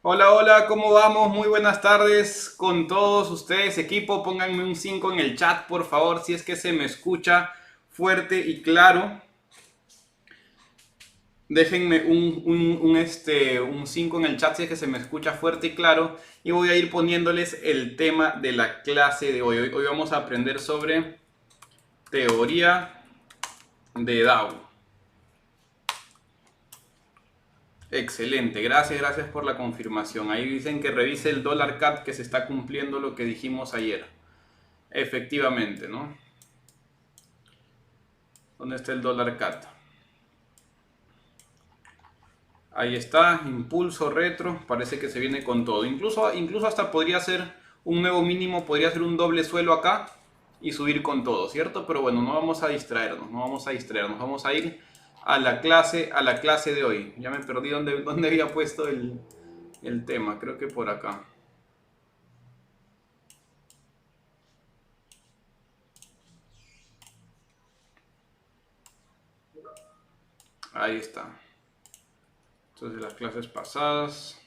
Hola, hola, ¿cómo vamos? Muy buenas tardes con todos ustedes, equipo. Pónganme un 5 en el chat, por favor, si es que se me escucha fuerte y claro. Déjenme un 5 en el chat si es que se me escucha fuerte y claro. Y voy a ir poniéndoles el tema de la clase de hoy. Hoy vamos a aprender sobre teoría de DAO. Excelente, gracias por la confirmación. Ahí dicen que revise el dólar CAT, que se está cumpliendo lo que dijimos ayer. Efectivamente, ¿no? ¿Dónde está el dólar CAT? Ahí está, impulso retro, parece que se viene con todo. Incluso hasta podría ser un nuevo mínimo, podría ser un doble suelo acá y subir con todo, ¿cierto? Pero bueno, no vamos a distraernos, vamos a ir a la clase de hoy. Ya me perdí dónde había puesto el tema, creo que por acá. Ahí está. Entonces las clases pasadas.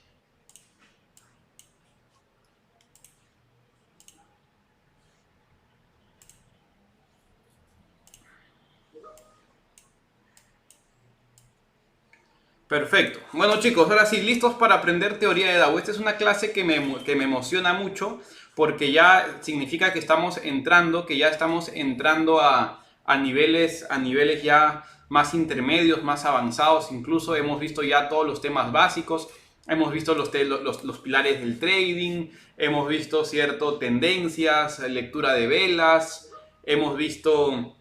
Perfecto. Bueno chicos, ahora sí, listos para aprender teoría de DAO. Esta es una clase que me emociona mucho porque ya significa que estamos entrando, a niveles ya más intermedios, más avanzados. Incluso hemos visto ya todos los temas básicos, hemos visto los pilares del trading, hemos visto cierto tendencias, lectura de velas, hemos visto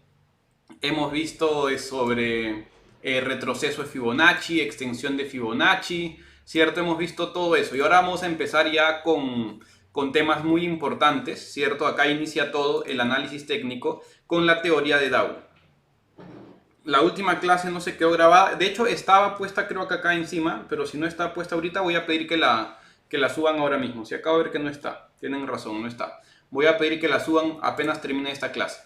sobre retroceso de Fibonacci, extensión de Fibonacci, ¿cierto? Hemos visto todo eso y ahora vamos a empezar ya con temas muy importantes, ¿cierto? Acá inicia todo el análisis técnico con la teoría de DAO. La última clase no se quedó grabada, de hecho estaba puesta creo que acá encima, pero si no está puesta ahorita voy a pedir que la suban ahora mismo. Si acabo de ver que no está, tienen razón, no está. Voy a pedir que la suban apenas termine esta clase.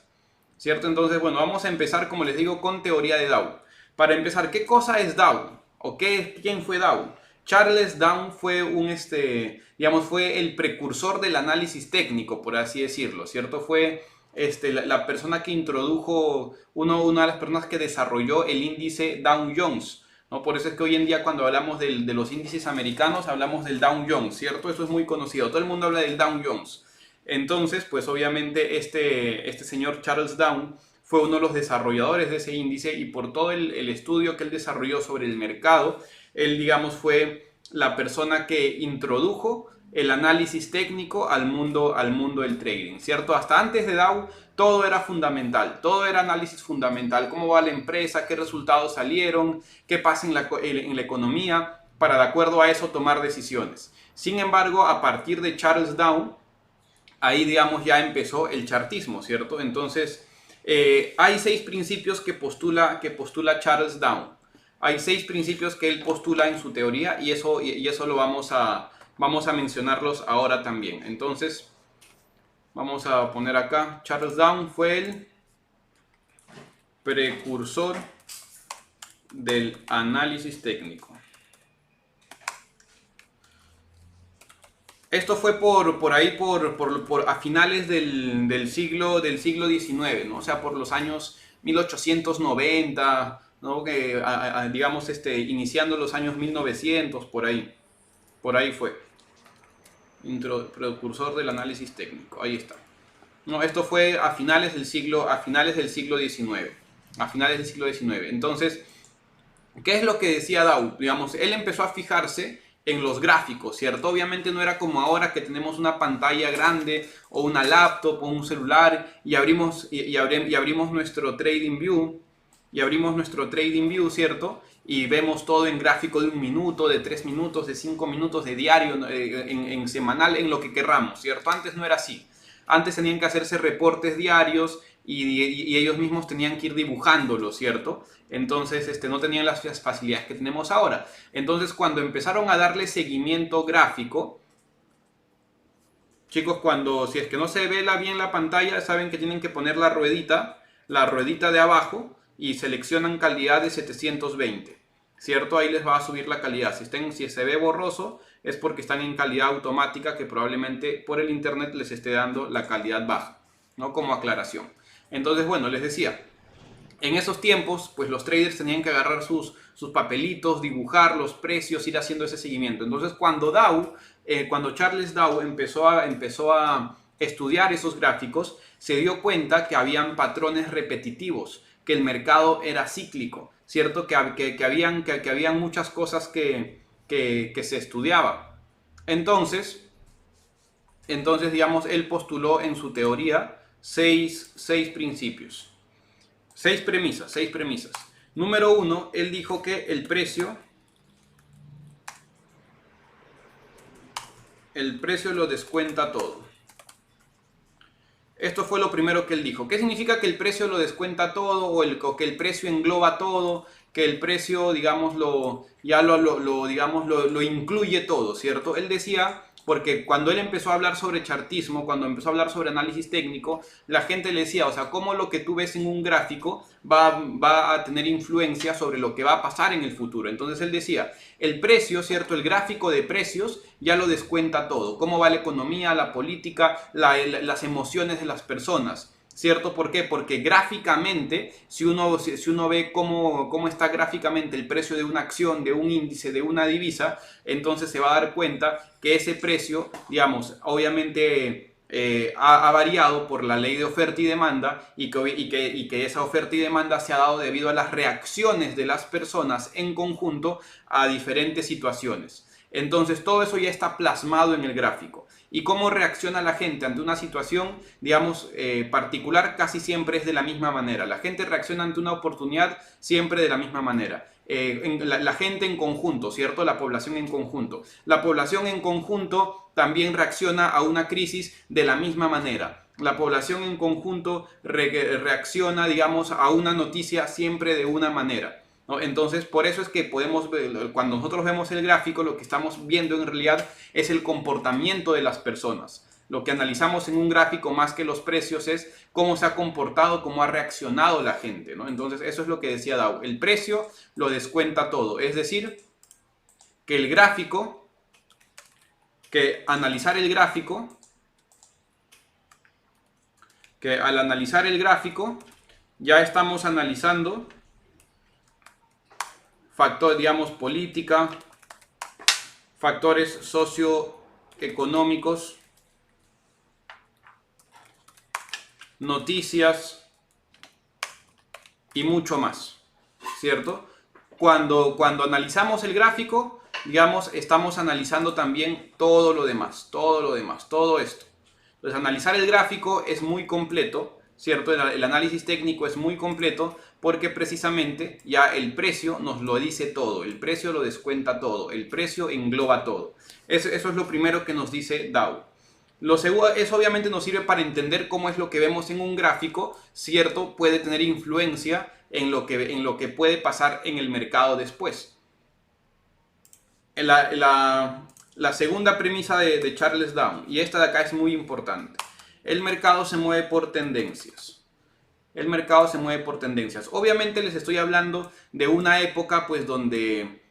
¿Cierto? Entonces, bueno, vamos a empezar, como les digo, con teoría de DAO. Para empezar, ¿qué cosa es DAO? ¿O quién fue DAO? Charles Dow fue fue el precursor del análisis técnico, por así decirlo, ¿cierto? Fue la persona que introdujo, una de las personas que desarrolló el índice Dow Jones, ¿no? Por eso es que hoy en día cuando hablamos de los índices americanos, hablamos del Dow Jones, ¿cierto? Eso es muy conocido, todo el mundo habla del Dow Jones. Entonces, pues obviamente este señor Charles Dow fue uno de los desarrolladores de ese índice y por todo el estudio que él desarrolló sobre el mercado, él, digamos, fue la persona que introdujo el análisis técnico al mundo del trading, ¿cierto? Hasta antes de Dow todo era fundamental, todo era análisis fundamental, cómo va la empresa, qué resultados salieron, qué pasa en la economía, para de acuerdo a eso tomar decisiones. Sin embargo, a partir de Charles Dow, ahí digamos ya empezó el chartismo, ¿cierto? Entonces, hay 6 principios que postula Charles Dow. Hay 6 principios que él postula en su teoría y eso vamos a mencionarlos ahora también. Entonces, vamos a poner acá, Charles Dow fue el precursor del análisis técnico. Esto fue por ahí, a finales del siglo XIX, ¿no? O sea, por los años 1890, ¿no? Digamos, iniciando los años 1900, por ahí fue. Precursor del análisis técnico, ahí está. No, esto fue a finales del siglo XIX. A finales del siglo XIX. Entonces, ¿qué es lo que decía Dow? Digamos, él empezó a fijarse en los gráficos, ¿cierto? Obviamente no era como ahora que tenemos una pantalla grande o una laptop o un celular y abrimos nuestro TradingView ¿cierto? Y vemos todo en gráfico de 1 minuto, de 3 minutos, de 5 minutos, de diario, en semanal, en lo que querramos, ¿cierto? Antes no era así. Antes tenían que hacerse reportes diarios y ellos mismos tenían que ir dibujándolo, ¿cierto? Entonces no tenían las facilidades que tenemos ahora. Entonces cuando empezaron a darle seguimiento gráfico, chicos, si es que no se ve bien la pantalla, saben que tienen que poner la ruedita de abajo y seleccionan calidad de 720. ¿cierto? Ahí les va a subir la calidad. Si se ve borroso es porque están en calidad automática, que probablemente por el internet les esté dando la calidad baja, ¿no? Como aclaración. Entonces, bueno, les decía, en esos tiempos, pues los traders tenían que agarrar sus papelitos, dibujar los precios, ir haciendo ese seguimiento. Entonces, cuando Charles Dow empezó a estudiar esos gráficos, se dio cuenta que habían patrones repetitivos, que el mercado era cíclico, ¿cierto? Que habían muchas cosas que se estudiaba. Entonces, digamos, él postuló en su teoría seis principios. Seis premisas. Número 1, él dijo que el precio lo descuenta todo. Esto fue lo primero que él dijo. ¿Qué significa que el precio lo descuenta todo o que el precio engloba todo? Que el precio, digamos, lo incluye todo, ¿cierto? Él decía, porque cuando él empezó a hablar sobre chartismo, cuando empezó a hablar sobre análisis técnico, la gente le decía, o sea, cómo lo que tú ves en un gráfico va a tener influencia sobre lo que va a pasar en el futuro. Entonces él decía, el precio, ¿cierto? El gráfico de precios ya lo descuenta todo. Cómo va la economía, la política, las emociones de las personas. ¿Cierto? ¿Por qué? Porque gráficamente, si uno ve cómo está gráficamente el precio de una acción, de un índice, de una divisa, entonces se va a dar cuenta que ese precio, digamos, obviamente ha variado por la ley de oferta y demanda y que esa oferta y demanda se ha dado debido a las reacciones de las personas en conjunto a diferentes situaciones. Entonces todo eso ya está plasmado en el gráfico. Y cómo reacciona la gente ante una situación, digamos, particular, casi siempre es de la misma manera. La gente reacciona ante una oportunidad siempre de la misma manera. La gente en conjunto, ¿cierto? La población en conjunto. La población en conjunto también reacciona a una crisis de la misma manera. La población en conjunto reacciona, digamos, a una noticia siempre de una manera, ¿no? Entonces, por eso es que podemos ver, cuando nosotros vemos el gráfico, lo que estamos viendo en realidad es el comportamiento de las personas. Lo que analizamos en un gráfico más que los precios es cómo se ha comportado, cómo ha reaccionado la gente, ¿no? Entonces, eso es lo que decía Dow. El precio lo descuenta todo. Es decir, que el gráfico, que analizar el gráfico, que al analizar el gráfico ya estamos analizando factores, digamos, política, factores socioeconómicos, noticias y mucho más, ¿cierto? Cuando analizamos el gráfico, digamos, estamos analizando también todo lo demás, todo esto. Entonces, analizar el gráfico es muy completo, ¿cierto? El análisis técnico es muy completo porque precisamente ya el precio nos lo dice todo, el precio lo descuenta todo, el precio engloba todo. Eso es lo primero que nos dice Dow. Eso obviamente nos sirve para entender cómo es lo que vemos en un gráfico, ¿cierto? Puede tener influencia en lo que puede pasar en el mercado después. La segunda premisa de Charles Dow, y esta de acá es muy importante. El mercado se mueve por tendencias. El mercado se mueve por tendencias. Obviamente les estoy hablando de una época pues donde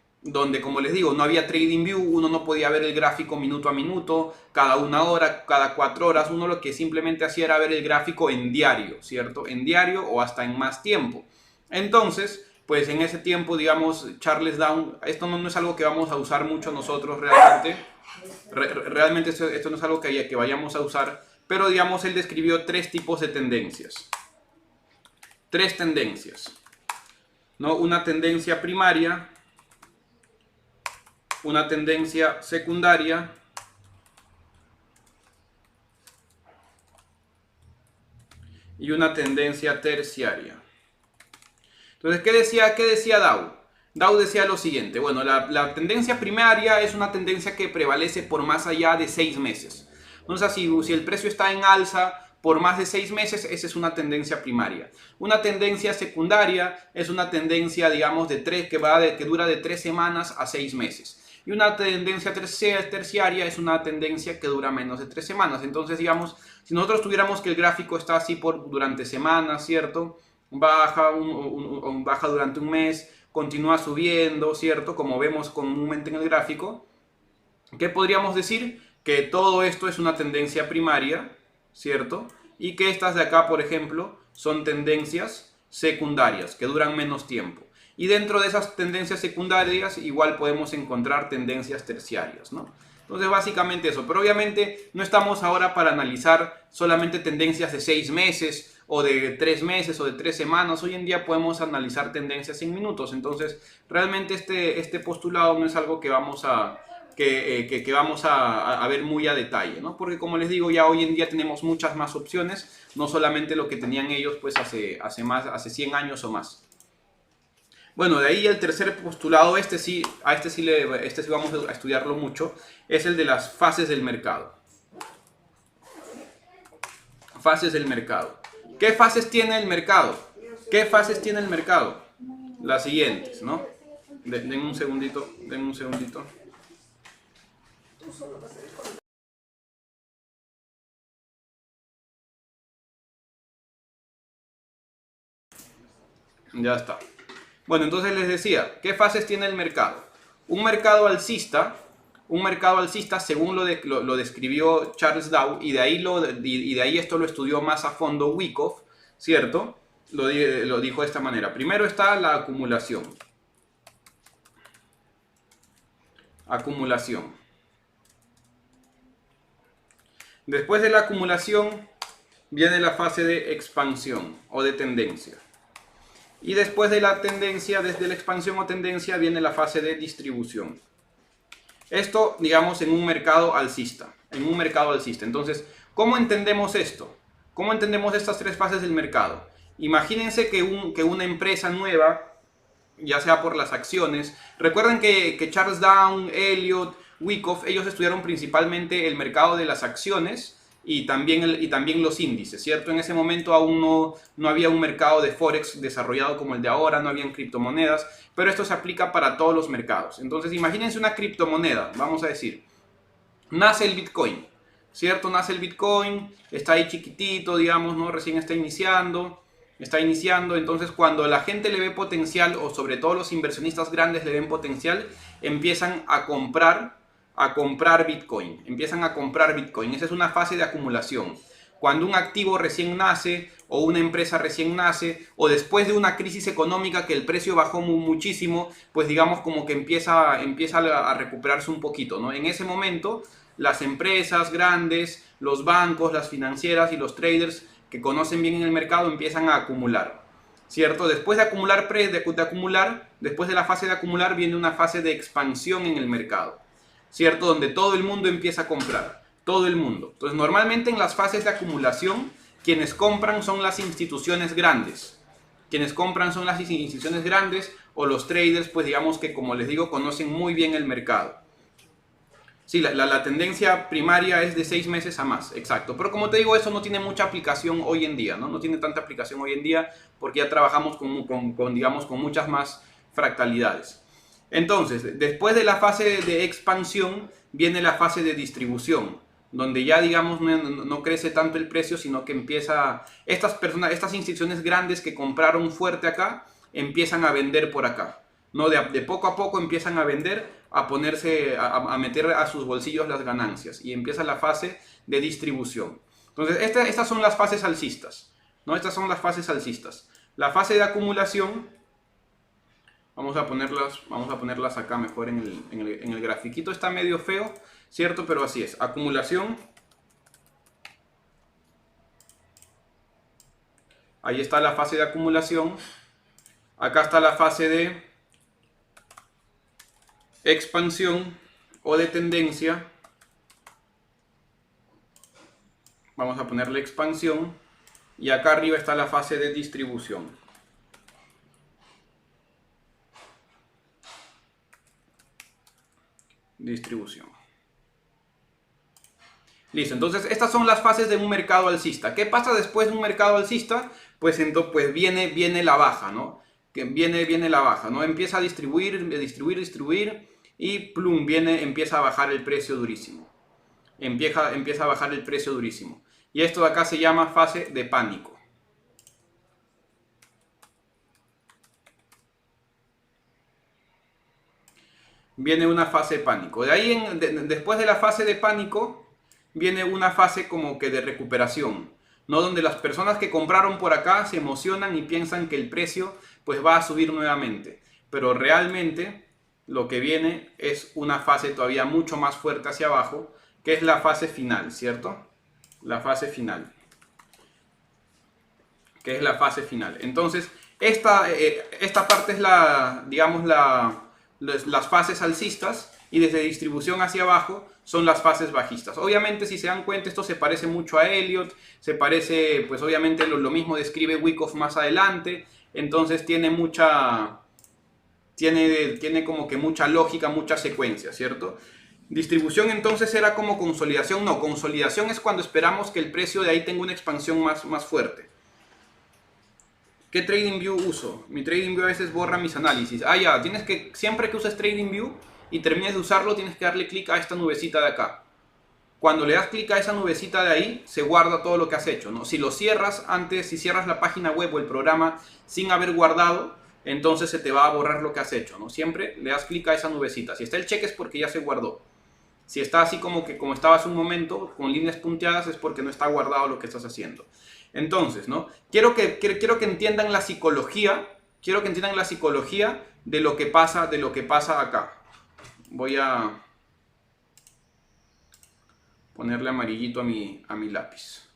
como les digo, no había TradingView, uno no podía ver el gráfico minuto a minuto, cada una hora, cada 4 horas, uno lo que simplemente hacía era ver el gráfico en diario, ¿cierto? En diario o hasta en más tiempo. Entonces, pues en ese tiempo, digamos, Charles Dow, esto no es algo que vamos a usar mucho nosotros realmente, realmente esto no es algo que vayamos a usar, pero digamos, él describió 3 tipos de tendencias. 3 tendencias, ¿no? Una tendencia primaria, una tendencia secundaria y una tendencia terciaria. Entonces, ¿qué decía Dow? Dow decía lo siguiente, bueno, la tendencia primaria es una tendencia que prevalece por más allá de 6 meses. Entonces, si el precio está en alza por más de 6 meses, esa es una tendencia primaria. Una tendencia secundaria es una tendencia, digamos, que dura de 3 semanas a 6 meses. Y una tendencia terciaria es una tendencia que dura menos de 3 semanas. Entonces, digamos, si nosotros tuviéramos que el gráfico está así durante semanas, ¿cierto? Baja durante un mes, continúa subiendo, ¿cierto? Como vemos comúnmente en el gráfico. ¿Qué podríamos decir? Que todo esto es una tendencia primaria, ¿cierto? Y que estas de acá, por ejemplo, son tendencias secundarias, que duran menos tiempo. Y dentro de esas tendencias secundarias igual podemos encontrar tendencias terciarias, ¿no? Entonces básicamente eso, pero obviamente no estamos ahora para analizar solamente tendencias de 6 meses o de 3 meses o de 3 semanas. Hoy en día podemos analizar tendencias en minutos. Entonces realmente este postulado no es algo que vamos a ver muy a detalle, ¿no? Porque como les digo, ya hoy en día tenemos muchas más opciones, no solamente lo que tenían ellos pues hace 100 años o más. Bueno, de ahí el tercer postulado, este sí vamos a estudiarlo mucho, es el de las fases del mercado. Fases del mercado. ¿Qué fases tiene el mercado? ¿Qué fases tiene el mercado? Las siguientes, ¿no? Den un segundito, Ya está. Bueno, entonces les decía, ¿qué fases tiene el mercado? Un mercado alcista, según lo describió Charles Dow, y de ahí esto lo estudió más a fondo Wyckoff, ¿cierto? Lo dijo de esta manera. Primero está la acumulación. Acumulación. Después de la acumulación viene la fase de expansión o de tendencia. Y después de la tendencia, desde la expansión o tendencia, viene la fase de distribución. Esto, digamos, en un mercado alcista. Entonces, ¿cómo entendemos esto? ¿Cómo entendemos estas tres fases del mercado? Imagínense que una empresa nueva, ya sea por las acciones, recuerden que Charles Dow, Elliott, Wyckoff, ellos estudiaron principalmente el mercado de las acciones y también los índices, ¿cierto? En ese momento aún no había un mercado de Forex desarrollado como el de ahora, no habían criptomonedas, pero esto se aplica para todos los mercados. Entonces imagínense una criptomoneda, vamos a decir, nace el Bitcoin, ¿cierto? Nace el Bitcoin, está ahí chiquitito, digamos, ¿no? Recién está iniciando, entonces cuando la gente le ve potencial, o sobre todo los inversionistas grandes le ven potencial, empiezan a comprar Bitcoin, Esa es una fase de acumulación. Cuando un activo recién nace, o una empresa recién nace, o después de una crisis económica que el precio bajó muchísimo, pues digamos como que empieza a recuperarse un poquito, ¿no? En ese momento, las empresas grandes, los bancos, las financieras y los traders que conocen bien en el mercado empiezan a acumular, ¿cierto? Después de acumular, después de la fase de acumular viene una fase de expansión en el mercado, ¿cierto? Donde todo el mundo empieza a comprar, todo el mundo. Entonces, normalmente en las fases de acumulación, quienes compran son las instituciones grandes. O los traders, pues digamos que, como les digo, conocen muy bien el mercado. Sí, la tendencia primaria es de 6 meses a más, exacto. Pero como te digo, eso no tiene mucha aplicación hoy en día, ¿no? No tiene tanta aplicación hoy en día porque ya trabajamos con muchas más fractalidades. Entonces, después de la fase de expansión, viene la fase de distribución, donde ya, digamos, no crece tanto el precio, sino que estas instituciones grandes que compraron fuerte acá, empiezan a vender por acá, ¿no? De poco a poco empiezan a vender, a meter a sus bolsillos las ganancias, y empieza la fase de distribución. Entonces, estas son las fases alcistas, ¿no? Estas son las fases alcistas. La fase de acumulación, vamos a ponerlas acá mejor en el grafiquito. Está medio feo, ¿cierto? Pero así es. Acumulación. Ahí está la fase de acumulación. Acá está la fase de expansión o de tendencia. Vamos a ponerle expansión. Y acá arriba está la fase de distribución. Listo, entonces estas son las fases de un mercado alcista. ¿Qué pasa después de un mercado alcista? Pues viene la baja, ¿no? Viene la baja, ¿no? Empieza a distribuir y plum, empieza a bajar el precio durísimo. Empieza a bajar el precio durísimo. Y esto de acá se llama fase de pánico. Viene una fase de pánico. De ahí, después de la fase de pánico, viene una fase como que de recuperación, ¿no? Donde las personas que compraron por acá se emocionan y piensan que el precio pues va a subir nuevamente. Pero realmente lo que viene es una fase todavía mucho más fuerte hacia abajo, que es la fase final, ¿cierto? La fase final. Que es la fase final. Entonces, esta parte es digamos, las fases alcistas, y desde distribución hacia abajo son las fases bajistas. Obviamente, si se dan cuenta, esto se parece mucho a Elliott, se parece, pues obviamente lo mismo describe Wyckoff más adelante, entonces tiene como que mucha lógica, mucha secuencia, ¿cierto? Distribución entonces era como consolidación. No, consolidación es cuando esperamos que el precio de ahí tenga una expansión más fuerte. ¿Qué TradingView uso? Mi TradingView a veces borra mis análisis. Ya, siempre que uses TradingView y termines de usarlo, tienes que darle clic a esta nubecita de acá. Cuando le das clic a esa nubecita de ahí, se guarda todo lo que has hecho, ¿no? Si lo cierras antes, si cierras la página web o el programa sin haber guardado, entonces se te va a borrar lo que has hecho, ¿no? Siempre le das clic a esa nubecita. Si está el cheque es porque ya se guardó. Si está así como estaba hace un momento, con líneas punteadas, es porque no está guardado lo que estás haciendo. Entonces, ¿no? Quiero que entiendan la psicología. Quiero que entiendan la psicología de lo que pasa acá. Voy a ponerle amarillito a mi lápiz.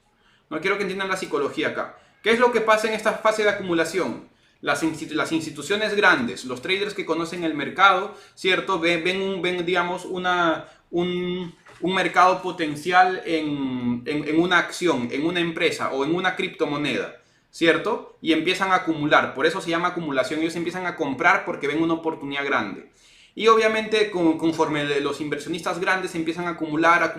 No quiero que entiendan la psicología acá. ¿Qué es lo que pasa en esta fase de acumulación? Las instituciones grandes, los traders que conocen el mercado, ¿cierto? Ven digamos, un mercado potencial en una acción, en una empresa o en una criptomoneda, ¿cierto? Y empiezan a acumular, por eso se llama acumulación. Ellos empiezan a comprar porque ven una oportunidad grande. Y obviamente conforme los inversionistas grandes empiezan a acumular,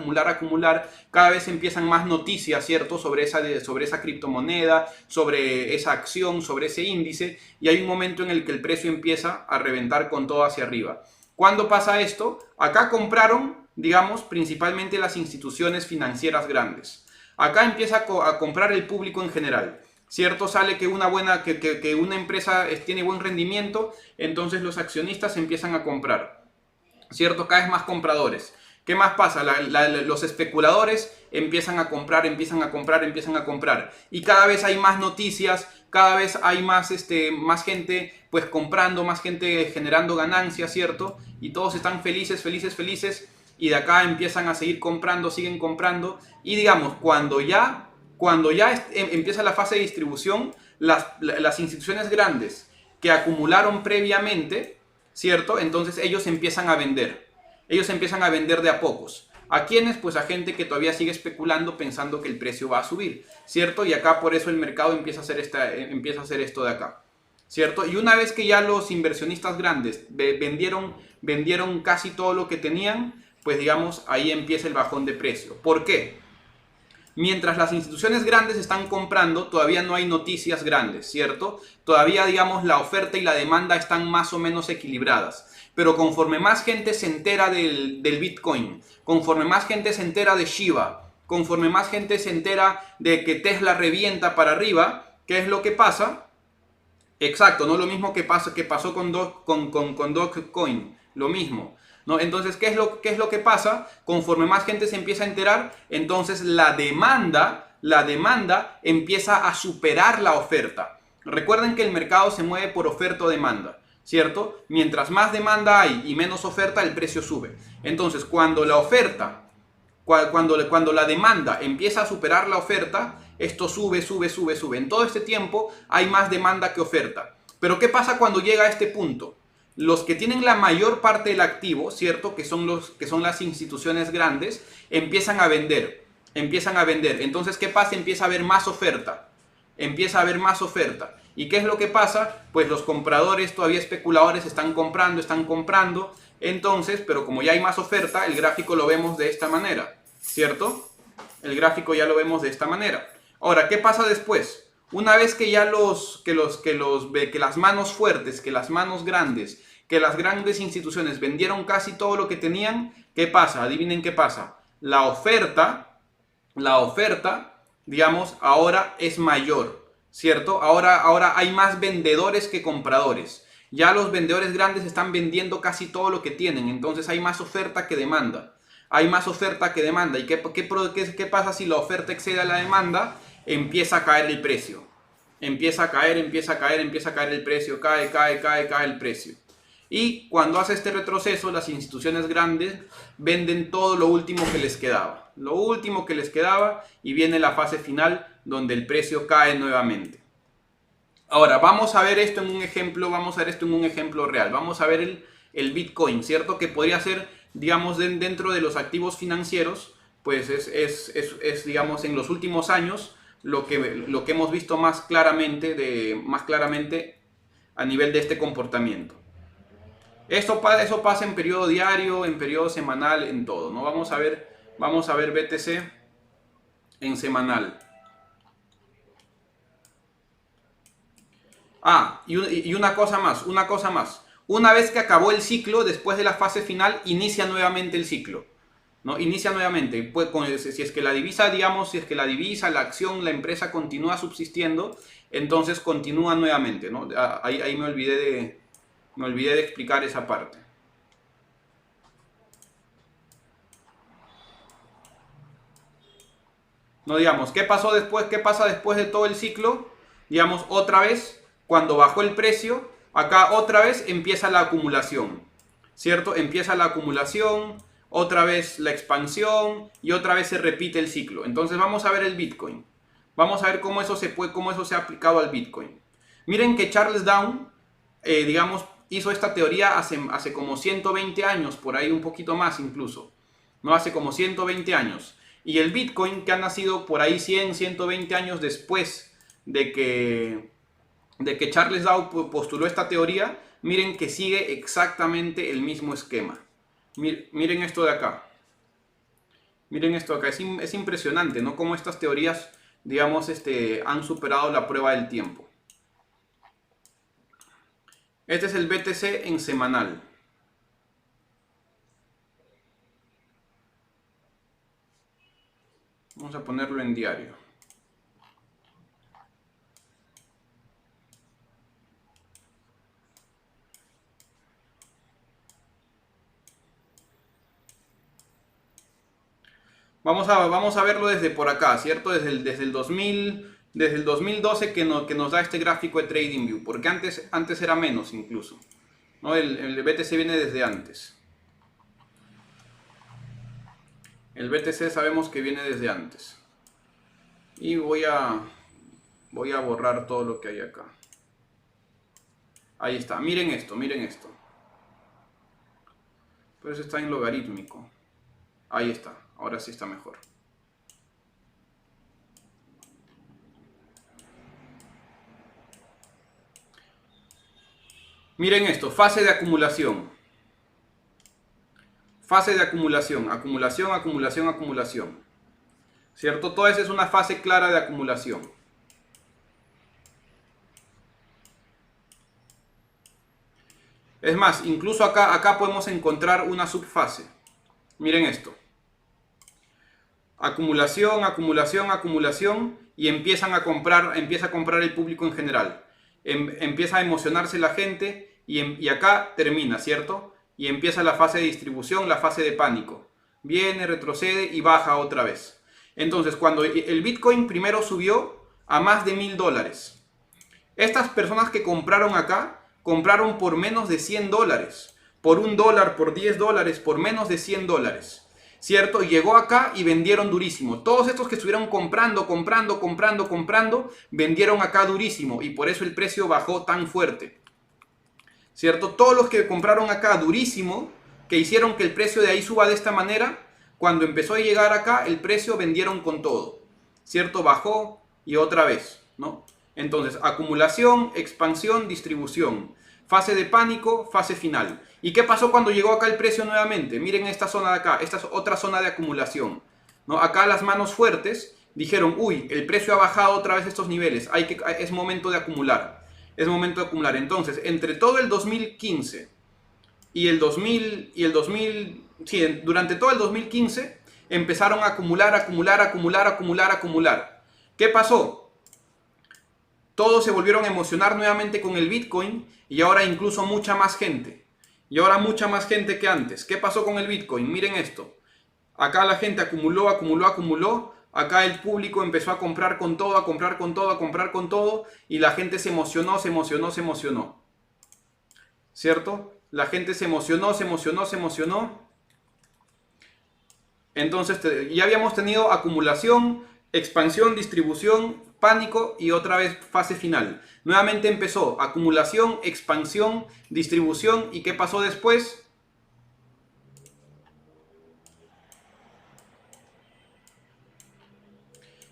cada vez empiezan más noticias, ¿cierto? Sobre esa criptomoneda, sobre esa acción, sobre ese índice, y hay un momento en el que el precio empieza a reventar con todo hacia arriba. ¿Cuándo pasa esto? Acá compraron, digamos, principalmente las instituciones financieras grandes. Acá empieza a comprar el público en general, ¿cierto? Sale que una empresa tiene buen rendimiento, entonces los accionistas empiezan a comprar, ¿cierto? Cada vez más compradores. ¿Qué más pasa? Los especuladores empiezan a comprar, y cada vez hay más noticias, cada vez hay más gente pues comprando, más gente generando ganancias, ¿cierto? Y todos están felices, y de acá empiezan a seguir comprando, siguen comprando, y digamos, cuando ya empieza la fase de distribución, las instituciones grandes que acumularon previamente, ¿cierto? Entonces ellos empiezan a vender. Ellos empiezan a vender de a pocos. ¿A quiénes? Pues a gente que todavía sigue especulando pensando que el precio va a subir, ¿cierto? Y acá por eso el mercado empieza a hacer esto de acá, ¿cierto? Y una vez que ya los inversionistas grandes vendieron casi todo lo que tenían, pues digamos, ahí empieza el bajón de precio. ¿Por qué? Mientras las instituciones grandes están comprando, todavía no hay noticias grandes, ¿cierto? Todavía, digamos, la oferta y la demanda están más o menos equilibradas. Pero conforme más gente se entera del Bitcoin, conforme más gente se entera de Shiba, conforme más gente se entera de que Tesla revienta para arriba, ¿qué es lo que pasa? Exacto, no lo mismo que pasó con Dogecoin, lo mismo, ¿no? Entonces, ¿qué es lo que pasa? Conforme más gente se empieza a enterar, entonces la demanda empieza a superar la oferta. Recuerden que el mercado se mueve por oferta o demanda, ¿cierto? Mientras más demanda hay y menos oferta, el precio sube. Entonces, cuando la demanda empieza a superar la oferta, esto sube. En todo este tiempo hay más demanda que oferta. Pero ¿qué pasa cuando llega a este punto? Los que tienen la mayor parte del activo, ¿cierto? Que son las instituciones grandes, empiezan a vender. Entonces, ¿qué pasa? Empieza a haber más oferta. ¿Y qué es lo que pasa? Pues los compradores, todavía especuladores, están comprando. Entonces, pero como ya hay más oferta, el gráfico lo vemos de esta manera, ¿cierto? El gráfico ya lo vemos de esta manera. Ahora, ¿qué pasa después? Una vez que ya que las manos fuertes, que las manos grandes, que las grandes instituciones vendieron casi todo lo que tenían, ¿qué pasa? Adivinen qué pasa. La oferta, digamos, ahora es mayor, ¿cierto? Ahora hay más vendedores que compradores. Ya los vendedores grandes están vendiendo casi todo lo que tienen, entonces hay más oferta que demanda. Hay más oferta que demanda. ¿Y qué pasa si la oferta excede a la demanda? Empieza a caer el precio. Empieza a caer el precio, cae el precio. Y cuando hace este retroceso, las instituciones grandes venden todo lo último que les quedaba. Lo último que les quedaba, y viene la fase final donde el precio cae nuevamente. Ahora, vamos a ver esto en un ejemplo, real. Vamos a ver el Bitcoin, ¿cierto? Que podría ser, digamos, dentro de los activos financieros, pues es digamos, en los últimos años, lo que hemos visto más claramente a nivel de este comportamiento. Eso pasa en periodo diario, en periodo semanal, en todo, ¿no? Vamos a ver BTC en semanal. Y una cosa más. Una vez que acabó el ciclo, después de la fase final, inicia nuevamente el ciclo, ¿no? Inicia nuevamente. Pues, si es que la divisa, la acción, la empresa continúa subsistiendo, entonces continúa nuevamente, ¿no? Ahí me olvidé de explicar esa parte. No, digamos, ¿qué pasa después de todo el ciclo? Digamos, otra vez, cuando bajó el precio, acá otra vez empieza la acumulación, ¿cierto? Empieza la acumulación, otra vez la expansión y otra vez se repite el ciclo. Entonces vamos a ver el Bitcoin. Vamos a ver cómo eso se ha aplicado al Bitcoin. Miren que Charles Down, digamos, hizo esta teoría hace como 120 años, por ahí un poquito más incluso, ¿no? Hace como 120 años. Y el Bitcoin, que ha nacido por ahí 120 años después de que Charles Dow postuló esta teoría, miren que sigue exactamente el mismo esquema. Miren esto de acá. Miren esto de acá. Es impresionante, ¿no? Cómo estas teorías, digamos, han superado la prueba del tiempo. Este es el BTC en semanal. Vamos a ponerlo en diario. Vamos a verlo desde por acá, ¿cierto? Desde el 2012 que nos da este gráfico de TradingView, porque antes era menos incluso, ¿no? El BTC viene desde antes. El BTC sabemos que viene desde antes. Y voy a borrar todo lo que hay acá. Ahí está, miren esto. Pero eso está en logarítmico. Ahí está, ahora sí está mejor. Miren esto, fase de acumulación. Fase de acumulación, acumulación. ¿Cierto? Toda esa es una fase clara de acumulación. Es más, incluso acá podemos encontrar una subfase. Miren esto. Acumulación, y empieza a comprar el público en general. Empieza a emocionarse la gente y acá termina, ¿cierto? Y empieza la fase de distribución, la fase de pánico. Viene, retrocede y baja otra vez. Entonces, cuando el Bitcoin primero subió a más de $1000, estas personas que compraron acá, compraron por menos de $100, por $1, por $10, por menos de $100, ¿cierto? Llegó acá y vendieron durísimo. Todos estos que estuvieron comprando, vendieron acá durísimo y por eso el precio bajó tan fuerte, ¿cierto? Todos los que compraron acá durísimo, que hicieron que el precio de ahí suba de esta manera, cuando empezó a llegar acá, el precio vendieron con todo, ¿cierto? Bajó y otra vez, ¿no? Entonces, acumulación, expansión, distribución. Fase de pánico, fase final. ¿Y qué pasó cuando llegó acá el precio nuevamente? Miren esta zona de acá, esta es otra zona de acumulación, ¿no? Acá las manos fuertes dijeron, uy, el precio ha bajado otra vez estos niveles, es momento de acumular. Es momento de acumular. Entonces, entre todo el 2015 y el 2000, durante todo el 2015 empezaron a acumular. ¿Qué pasó? todos se volvieron a emocionar nuevamente con el Bitcoin y ahora incluso mucha más gente. Y ahora mucha más gente que antes. ¿Qué pasó con el Bitcoin? Miren esto. Acá la gente acumuló, acumuló, acumuló. Acá el público empezó a comprar con todo, a comprar con todo, a comprar con todo. Y la gente se emocionó, se emocionó, se emocionó. ¿Cierto? La gente se emocionó, se emocionó, se emocionó. Entonces ya habíamos tenido acumulación, expansión, distribución, pánico y otra vez fase final. Nuevamente empezó acumulación, expansión, distribución. ¿Y qué pasó después?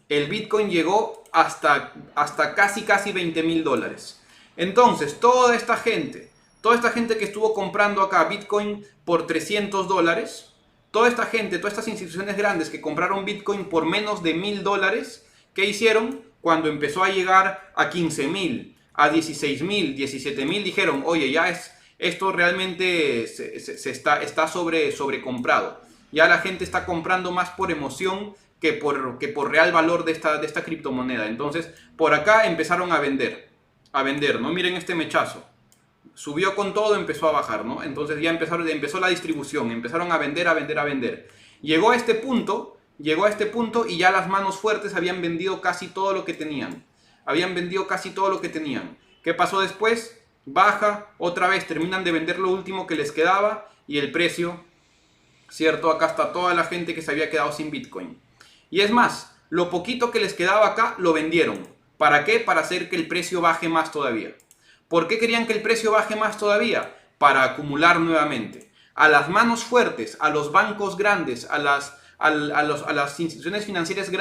El Bitcoin llegó hasta casi $20.000. Entonces, toda esta gente que estuvo comprando acá Bitcoin por $300, toda esta gente, todas estas instituciones grandes que compraron Bitcoin por menos de $1.000, ¿qué hicieron? Cuando empezó a llegar a 15.000, a 16.000, 17.000, dijeron, oye, esto realmente está sobrecomprado. Ya la gente está comprando más por emoción que por real valor de esta criptomoneda. Entonces, por acá empezaron a vender, ¿no? Miren este mechazo. Subió con todo, empezó a bajar, ¿no? Entonces ya empezó la distribución, empezaron a vender, a vender, a vender. Llegó a este punto y ya las manos fuertes habían vendido casi todo lo que tenían. ¿Qué pasó después? Baja, otra vez terminan de vender lo último que les quedaba y el precio, ¿cierto? Acá está toda la gente que se había quedado sin Bitcoin. Y es más, lo poquito que les quedaba acá lo vendieron. ¿Para qué? Para hacer que el precio baje más todavía. ¿Por qué querían que el precio baje más todavía? Para acumular nuevamente. A las manos fuertes, a los bancos grandes, a las instituciones financieras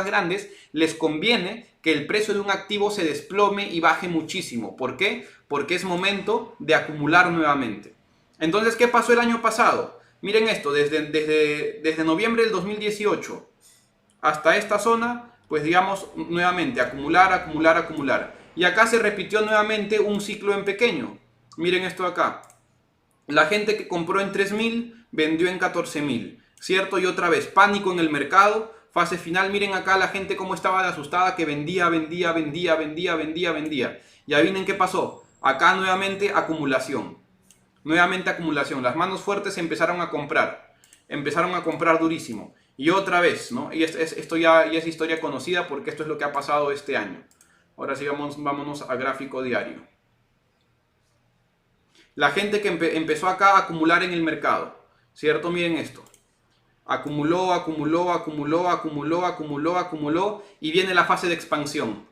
grandes, les conviene que el precio de un activo se desplome y baje muchísimo. ¿Por qué? Porque es momento de acumular nuevamente. Entonces, ¿qué pasó el año pasado? Miren esto, desde noviembre del 2018 hasta esta zona, pues digamos nuevamente, acumular, acumular, acumular. Y acá se repitió nuevamente un ciclo en pequeño. Miren esto acá. La gente que compró en 3.000 vendió en 14.000, ¿cierto? Y otra vez, pánico en el mercado. Fase final, miren acá la gente cómo estaba de asustada, que vendía, vendía, vendía, vendía, vendía, vendía. Y adivinen qué pasó. Acá nuevamente acumulación. Nuevamente acumulación. Las manos fuertes empezaron a comprar. Empezaron a comprar durísimo. Y otra vez, ¿no? Y esto ya es historia conocida porque esto es lo que ha pasado este año. Ahora sí, vámonos a gráfico diario. La gente que empezó acá a acumular en el mercado, ¿cierto? Miren esto. Acumuló, acumuló, acumuló, acumuló, acumuló, acumuló y viene la fase de expansión.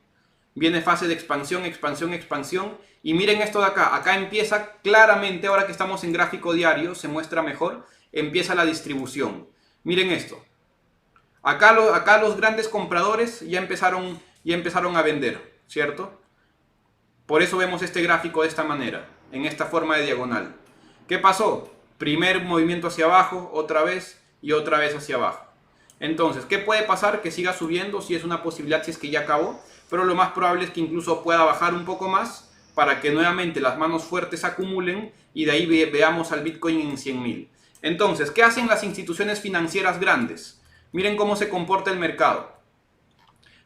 Viene fase de expansión, expansión, expansión. Y miren esto de acá. Acá empieza claramente, ahora que estamos en gráfico diario, se muestra mejor, empieza la distribución. Miren esto. Acá los grandes compradores ya empezaron a vender, ¿cierto? Por eso vemos este gráfico de esta manera, en esta forma de diagonal. ¿Qué pasó? Primer movimiento hacia abajo, otra vez y otra vez hacia abajo. Entonces, ¿qué puede pasar? Que siga subiendo, si es una posibilidad, si es que ya acabó, pero lo más probable es que incluso pueda bajar un poco más para que nuevamente las manos fuertes acumulen y de ahí veamos al Bitcoin en 100.000. Entonces, ¿qué hacen las instituciones financieras grandes? Miren cómo se comporta el mercado.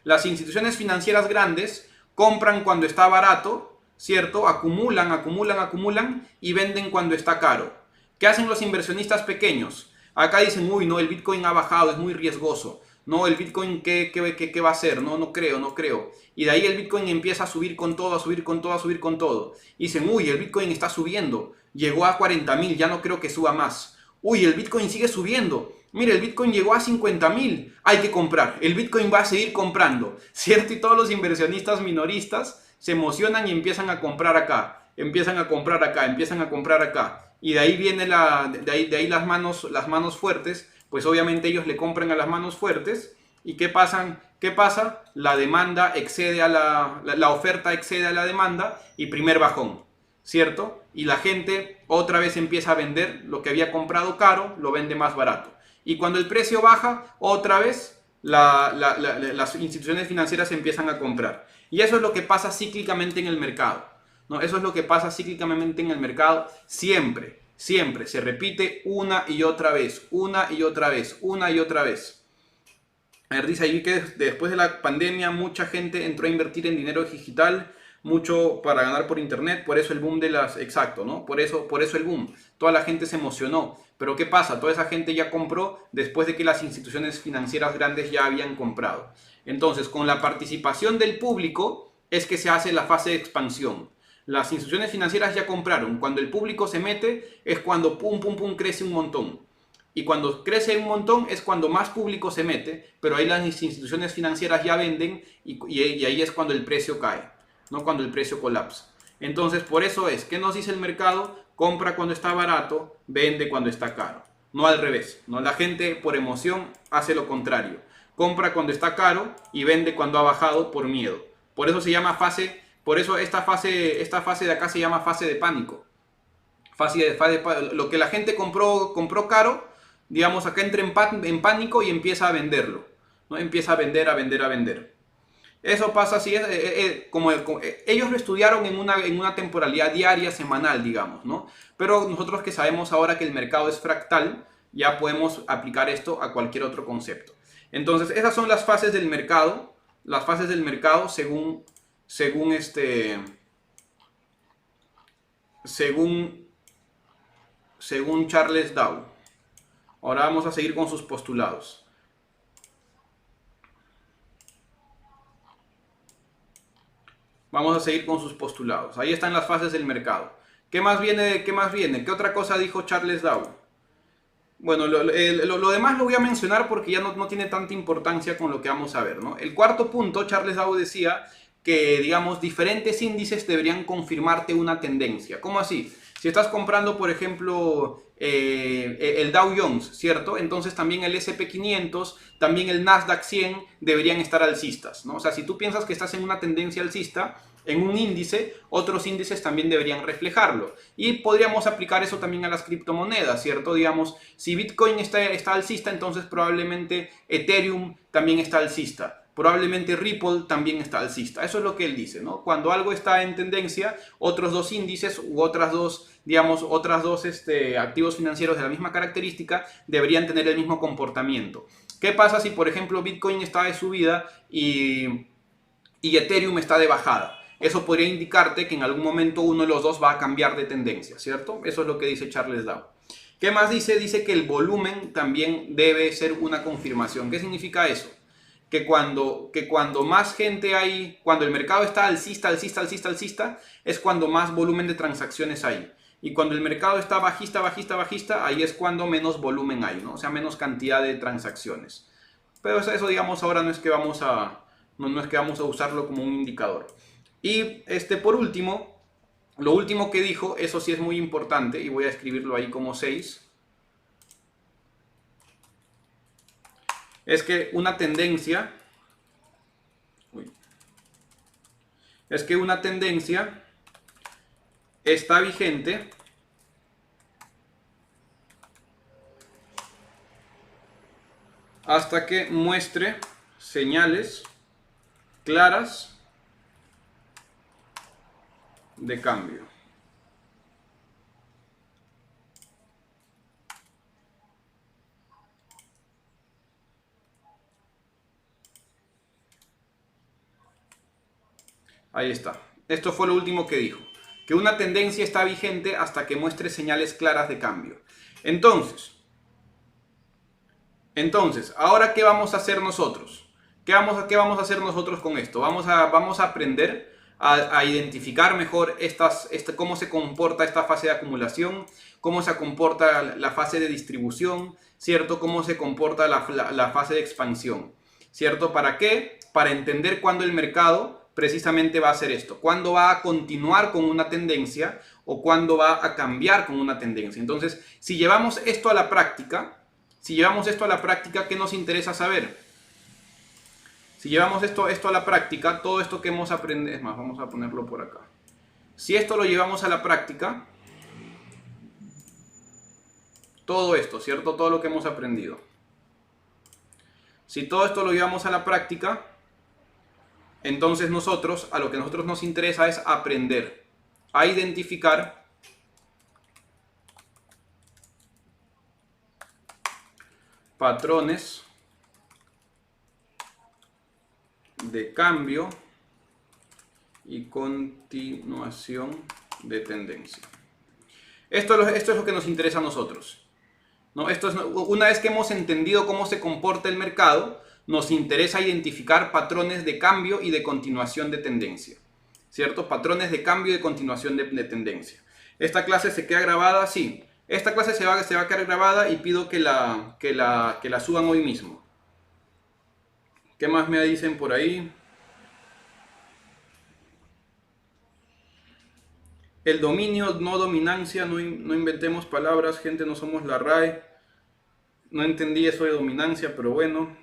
Las instituciones financieras grandes compran cuando está barato, ¿cierto? Acumulan, acumulan, acumulan y venden cuando está caro. ¿Qué hacen los inversionistas pequeños? Acá dicen, uy, no, el Bitcoin ha bajado, es muy riesgoso. No, el Bitcoin, ¿qué va a hacer? No creo. Y de ahí el Bitcoin empieza a subir con todo, a subir con todo, a subir con todo. Y dicen, uy, el Bitcoin está subiendo. Llegó a 40.000, ya no creo que suba más. Uy, el Bitcoin sigue subiendo. Mire, el Bitcoin llegó a 50.000. Hay que comprar. El Bitcoin va a seguir comprando, ¿cierto? Y todos los inversionistas minoristas se emocionan y empiezan a comprar acá. Empiezan a comprar acá, empiezan a comprar acá. Y de ahí viene de ahí las manos fuertes. Pues obviamente ellos le compran a las manos fuertes. ¿Y qué pasa? La demanda excede a la oferta excede a la demanda y primer bajón, ¿cierto? Y la gente otra vez empieza a vender lo que había comprado caro, lo vende más barato. Y cuando el precio baja, otra vez las instituciones financieras empiezan a comprar. Y eso es lo que pasa cíclicamente en el mercado, ¿no? Eso es lo que pasa cíclicamente en el mercado siempre. Siempre se repite una y otra vez, una y otra vez, una y otra vez. A ver, dice ahí que después de la pandemia mucha gente entró a invertir en dinero digital, mucho para ganar por internet, por eso el boom de las... Exacto, ¿no? Por eso el boom. Toda la gente se emocionó. Pero ¿qué pasa? Toda esa gente ya compró después de que las instituciones financieras grandes ya habían comprado. Entonces, con la participación del público es que se hace la fase de expansión. Las instituciones financieras ya compraron. Cuando el público se mete es cuando pum, pum, pum, crece un montón. Y cuando crece un montón es cuando más público se mete, pero ahí las instituciones financieras ya venden y ahí es cuando el precio cae, no cuando el precio colapsa. Entonces, por eso es, ¿qué nos dice el mercado? Compra cuando está barato, vende cuando está caro. No al revés, ¿no? La gente por emoción hace lo contrario. Compra cuando está caro y vende cuando ha bajado por miedo. Por eso se llama fase, por eso esta fase de acá se llama fase de pánico. Lo que la gente compró caro, digamos, acá entra en pánico y empieza a venderlo, ¿no? Empieza a vender, a vender, a vender. Eso pasa así, ellos lo estudiaron en una temporalidad diaria, semanal, digamos, ¿no? Pero nosotros que sabemos ahora que el mercado es fractal, ya podemos aplicar esto a cualquier otro concepto. Entonces, esas son las fases del mercado según Charles Dow. Ahora vamos a seguir con sus postulados. Vamos a seguir con sus postulados. Ahí están las fases del mercado. ¿Qué más viene? ¿Qué más viene? ¿Qué otra cosa dijo Charles Dow? Bueno, lo demás lo voy a mencionar porque ya no tiene tanta importancia con lo que vamos a ver, ¿no? El cuarto punto, Charles Dow decía que, digamos, diferentes índices deberían confirmarte una tendencia. ¿Cómo así? Si estás comprando, por ejemplo, el Dow Jones, ¿cierto? Entonces también el S&P 500, también el Nasdaq 100 deberían estar alcistas, ¿no? O sea, si tú piensas que estás en una tendencia alcista, en un índice, otros índices también deberían reflejarlo. Y podríamos aplicar eso también a las criptomonedas, ¿cierto? Digamos, si Bitcoin está alcista, entonces probablemente Ethereum también está alcista. Probablemente Ripple también está alcista. Eso es lo que él dice, ¿no? Cuando algo está en tendencia, otros dos índices u otras dos activos financieros de la misma característica deberían tener el mismo comportamiento. ¿Qué pasa si, por ejemplo, Bitcoin está de subida y Ethereum está de bajada? Eso podría indicarte que en algún momento uno de los dos va a cambiar de tendencia, ¿cierto? Eso es lo que dice Charles Dow. ¿Qué más dice? Dice que el volumen también debe ser una confirmación. ¿Qué significa eso? Que cuando más gente hay, cuando el mercado está alcista, es cuando más volumen de transacciones hay. Y cuando el mercado está bajista, ahí es cuando menos volumen hay, ¿no? O sea, menos cantidad de transacciones. Pero eso digamos, ahora no es que vamos a usarlo como un indicador. Y por último, lo último que dijo, eso sí es muy importante y voy a escribirlo ahí como 6. Es que una tendencia está vigente hasta que muestre señales claras de cambio. Ahí está. Esto fue lo último que dijo. Que una tendencia está vigente hasta que muestre señales claras de cambio. Entonces, ¿ahora qué vamos a hacer nosotros? ¿Qué vamos a hacer nosotros con esto? Vamos a aprender a identificar mejor cómo se comporta esta fase de acumulación, cómo se comporta la fase de distribución, ¿cierto? Cómo se comporta la fase de expansión, ¿cierto? ¿Para qué? Para entender cuándo el mercado precisamente va a hacer esto, cuándo va a continuar con una tendencia o cuándo va a cambiar con una tendencia. Entonces, si llevamos esto a la práctica, ¿qué nos interesa saber? Si llevamos esto a la práctica, todo esto que hemos aprendido, es más, vamos a ponerlo por acá. Si esto lo llevamos a la práctica, todo esto, ¿cierto? Todo lo que hemos aprendido. Si todo esto lo llevamos a la práctica, entonces a lo que a nosotros nos interesa es aprender a identificar patrones de cambio y continuación de tendencia. Esto es lo que nos interesa a nosotros, ¿no? Una vez que hemos entendido cómo se comporta el mercado, nos interesa identificar patrones de cambio y de continuación de tendencia, ¿cierto? Patrones de cambio y de continuación de tendencia. ¿Esta clase se queda grabada? Sí. Esta clase se va a quedar grabada y pido que la suban hoy mismo. ¿Qué más me dicen por ahí? El dominio, no dominancia, no inventemos palabras, gente, no somos la RAE. No entendí eso de dominancia, pero bueno.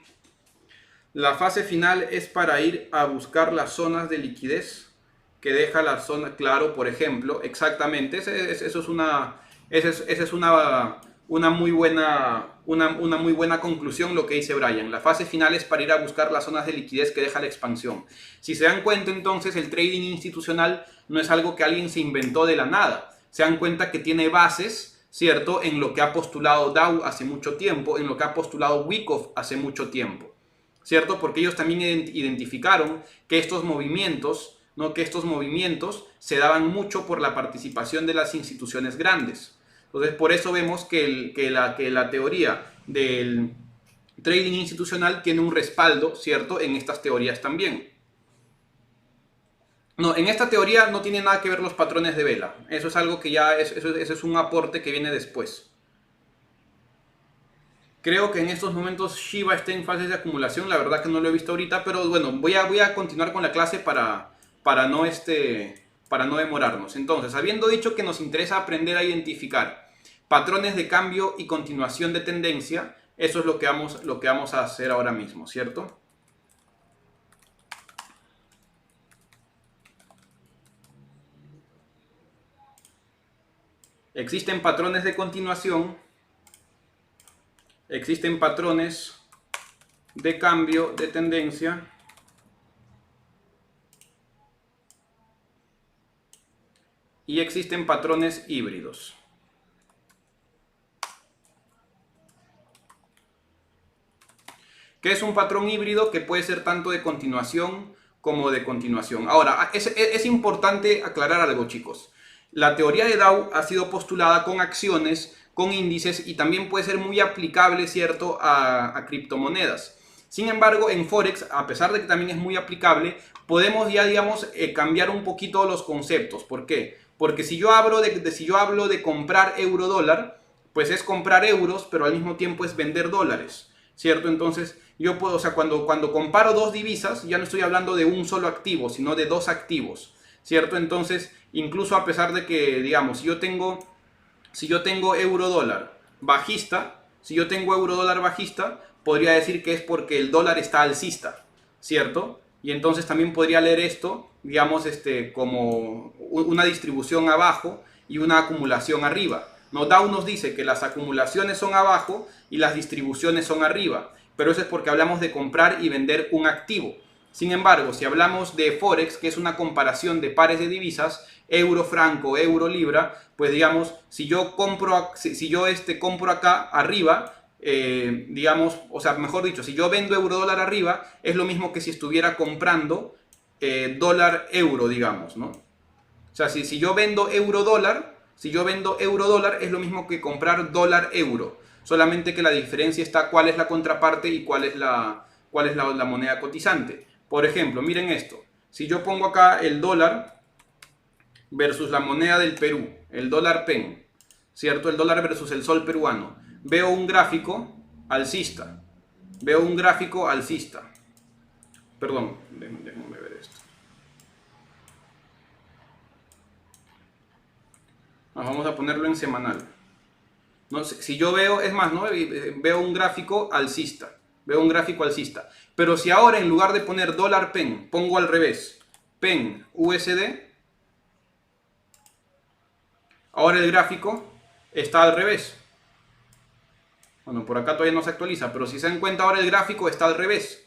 La fase final es para ir a buscar las zonas de liquidez que deja la zona, claro, por ejemplo, exactamente, esa es una muy buena conclusión lo que dice Brian. La fase final es para ir a buscar las zonas de liquidez que deja la expansión. Si se dan cuenta, entonces, el trading institucional no es algo que alguien se inventó de la nada. Se dan cuenta que tiene bases, ¿cierto?, en lo que ha postulado Dow hace mucho tiempo, en lo que ha postulado Wyckoff hace mucho tiempo, ¿cierto? Porque ellos también identificaron que estos movimientos, ¿no?, que estos movimientos se daban mucho por la participación de las instituciones grandes. Entonces, por eso vemos que la teoría del trading institucional tiene un respaldo, ¿cierto?, en estas teorías también. No, en esta teoría no tiene nada que ver los patrones de vela. Eso es algo que ya eso es un aporte que viene después. Creo que en estos momentos Shiba está en fase de acumulación. La verdad que no lo he visto ahorita, pero bueno, voy a continuar con la clase para no demorarnos. Entonces, habiendo dicho que nos interesa aprender a identificar patrones de cambio y continuación de tendencia, eso es lo que vamos a hacer ahora mismo, ¿cierto? Existen patrones de continuación, existen patrones de cambio de tendencia y existen patrones híbridos. ¿Qué es un patrón híbrido? Que puede ser tanto de continuación como de continuación. Ahora, es importante aclarar algo, chicos. La teoría de Dow ha sido postulada con acciones, con índices y también puede ser muy aplicable, ¿cierto?, a criptomonedas. Sin embargo, en Forex, a pesar de que también es muy aplicable, podemos ya, digamos, cambiar un poquito los conceptos. ¿Por qué? Porque si yo hablo de comprar euro-dólar, pues es comprar euros, pero al mismo tiempo es vender dólares, ¿cierto? Entonces, yo puedo, o sea, cuando comparo dos divisas, ya no estoy hablando de un solo activo, sino de dos activos, ¿cierto? Entonces, incluso a pesar de que, digamos, si yo tengo euro-dólar bajista, podría decir que es porque el dólar está alcista, ¿cierto? Y entonces también podría leer esto, digamos, como una distribución abajo y una acumulación arriba. No, Dow nos dice que las acumulaciones son abajo y las distribuciones son arriba, pero eso es porque hablamos de comprar y vender un activo. Sin embargo, si hablamos de Forex, que es una comparación de pares de divisas, euro-franco, euro-libra, pues digamos, si yo compro acá arriba, digamos, o sea, mejor dicho, si yo vendo euro-dólar arriba, es lo mismo que si estuviera comprando dólar-euro, digamos, ¿no? O sea, si yo vendo euro-dólar, es lo mismo que comprar dólar-euro. Solamente que la diferencia está cuál es la contraparte y cuál es la moneda cotizante. Por ejemplo, miren esto. Si yo pongo acá el dólar versus la moneda del Perú, el dólar PEN, ¿cierto? El dólar versus el sol peruano. Veo un gráfico alcista. Perdón, déjenme ver esto. Vamos a ponerlo en semanal. No, si yo veo, es más, ¿no? Veo un gráfico alcista. Pero si ahora en lugar de poner dólar PEN, pongo al revés, PEN USD, ahora el gráfico está al revés. Bueno, por acá todavía no se actualiza, pero si se dan cuenta ahora el gráfico está al revés,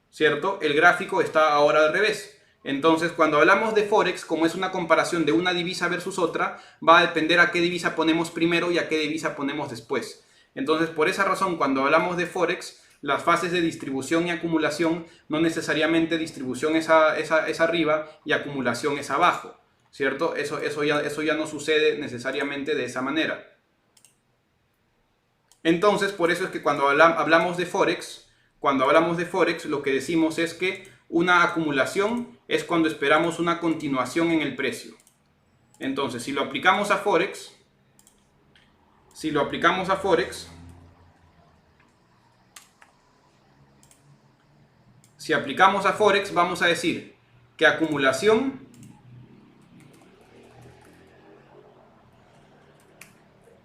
¿cierto? El gráfico está ahora al revés. Entonces, cuando hablamos de Forex, como es una comparación de una divisa versus otra, va a depender a qué divisa ponemos primero y a qué divisa ponemos después. Entonces, por esa razón, cuando hablamos de Forex, las fases de distribución y acumulación, no necesariamente distribución es arriba y acumulación es abajo, ¿cierto? Eso ya no sucede necesariamente de esa manera. Entonces, por eso es que cuando hablamos de Forex, lo que decimos es que una acumulación es cuando esperamos una continuación en el precio. Entonces, si aplicamos a Forex, vamos a decir que acumulación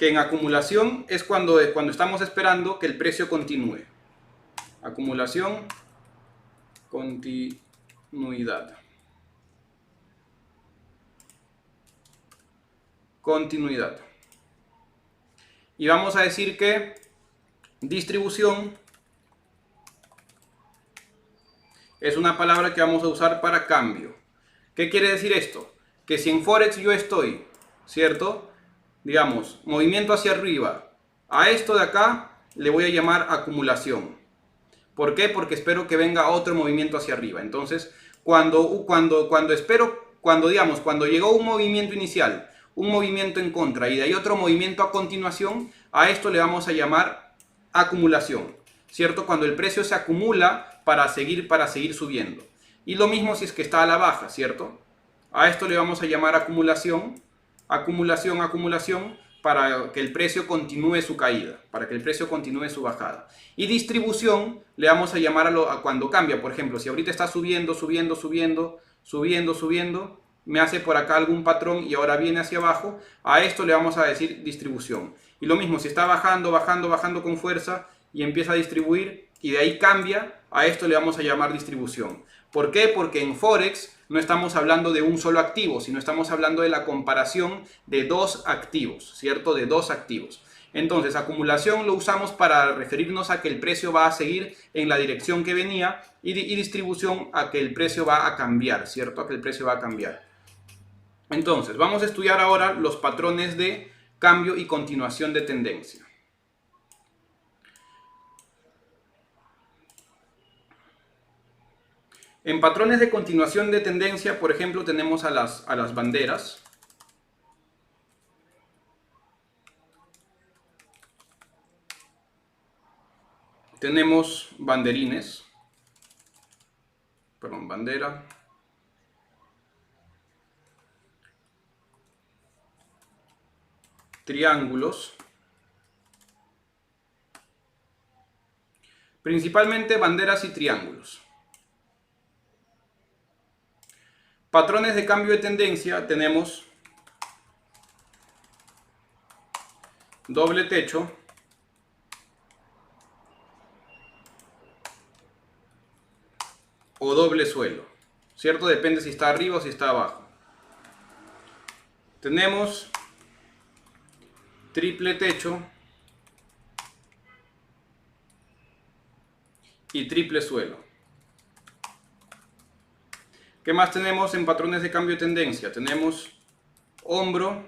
en acumulación es cuando estamos esperando que el precio continúe. Acumulación, continuidad. Y vamos a decir que distribución es una palabra que vamos a usar para cambio. ¿Qué quiere decir esto? Que si en Forex yo estoy, ¿cierto? Digamos, movimiento hacia arriba. A esto de acá le voy a llamar acumulación. ¿Por qué? Porque espero que venga otro movimiento hacia arriba. Entonces, cuando llegó un movimiento inicial, un movimiento en contra y de ahí otro movimiento a continuación, a esto le vamos a llamar acumulación, ¿cierto? Cuando el precio se acumula para seguir subiendo. Y lo mismo si es que está a la baja, ¿cierto? A esto le vamos a llamar acumulación, para que el precio continúe su caída, para que el precio continúe su bajada. Y distribución le vamos a llamar a cuando cambia. Por ejemplo, si ahorita está subiendo, me hace por acá algún patrón y ahora viene hacia abajo, a esto le vamos a decir distribución. Y lo mismo, si está bajando con fuerza y empieza a distribuir y de ahí cambia, a esto le vamos a llamar distribución. ¿Por qué? Porque en Forex no estamos hablando de un solo activo, sino estamos hablando de la comparación de dos activos, ¿cierto? De dos activos. Entonces, acumulación lo usamos para referirnos a que el precio va a seguir en la dirección que venía y distribución a que el precio va a cambiar, ¿cierto? A que el precio va a cambiar. Entonces, vamos a estudiar ahora los patrones de cambio y continuación de tendencia. En patrones de continuación de tendencia, por ejemplo, tenemos a las banderas. Tenemos banderines. Perdón, bandera. Triángulos. Principalmente banderas y triángulos. Patrones de cambio de tendencia tenemos doble techo, o doble suelo, ¿cierto? Depende si está arriba o si está abajo. Tenemos triple techo y triple suelo. ¿Qué más tenemos en patrones de cambio de tendencia? Tenemos hombro,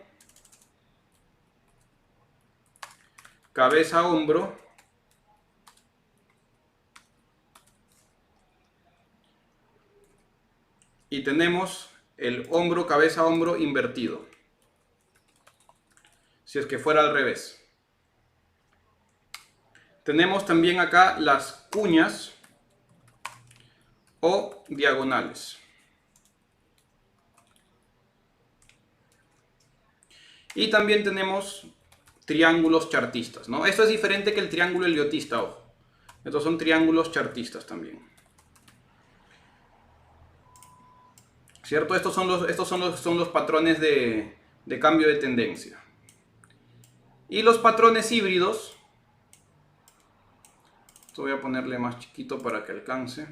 cabeza, hombro, y tenemos el hombro, cabeza, hombro invertido, si es que fuera al revés. Tenemos también acá las cuñas o diagonales. Y también tenemos triángulos chartistas, ¿no? Esto es diferente que el triángulo heliotista, ojo. Estos son triángulos chartistas también. ¿Cierto? Estos son los patrones de cambio de tendencia. Y los patrones híbridos, esto voy a ponerle más chiquito para que alcance.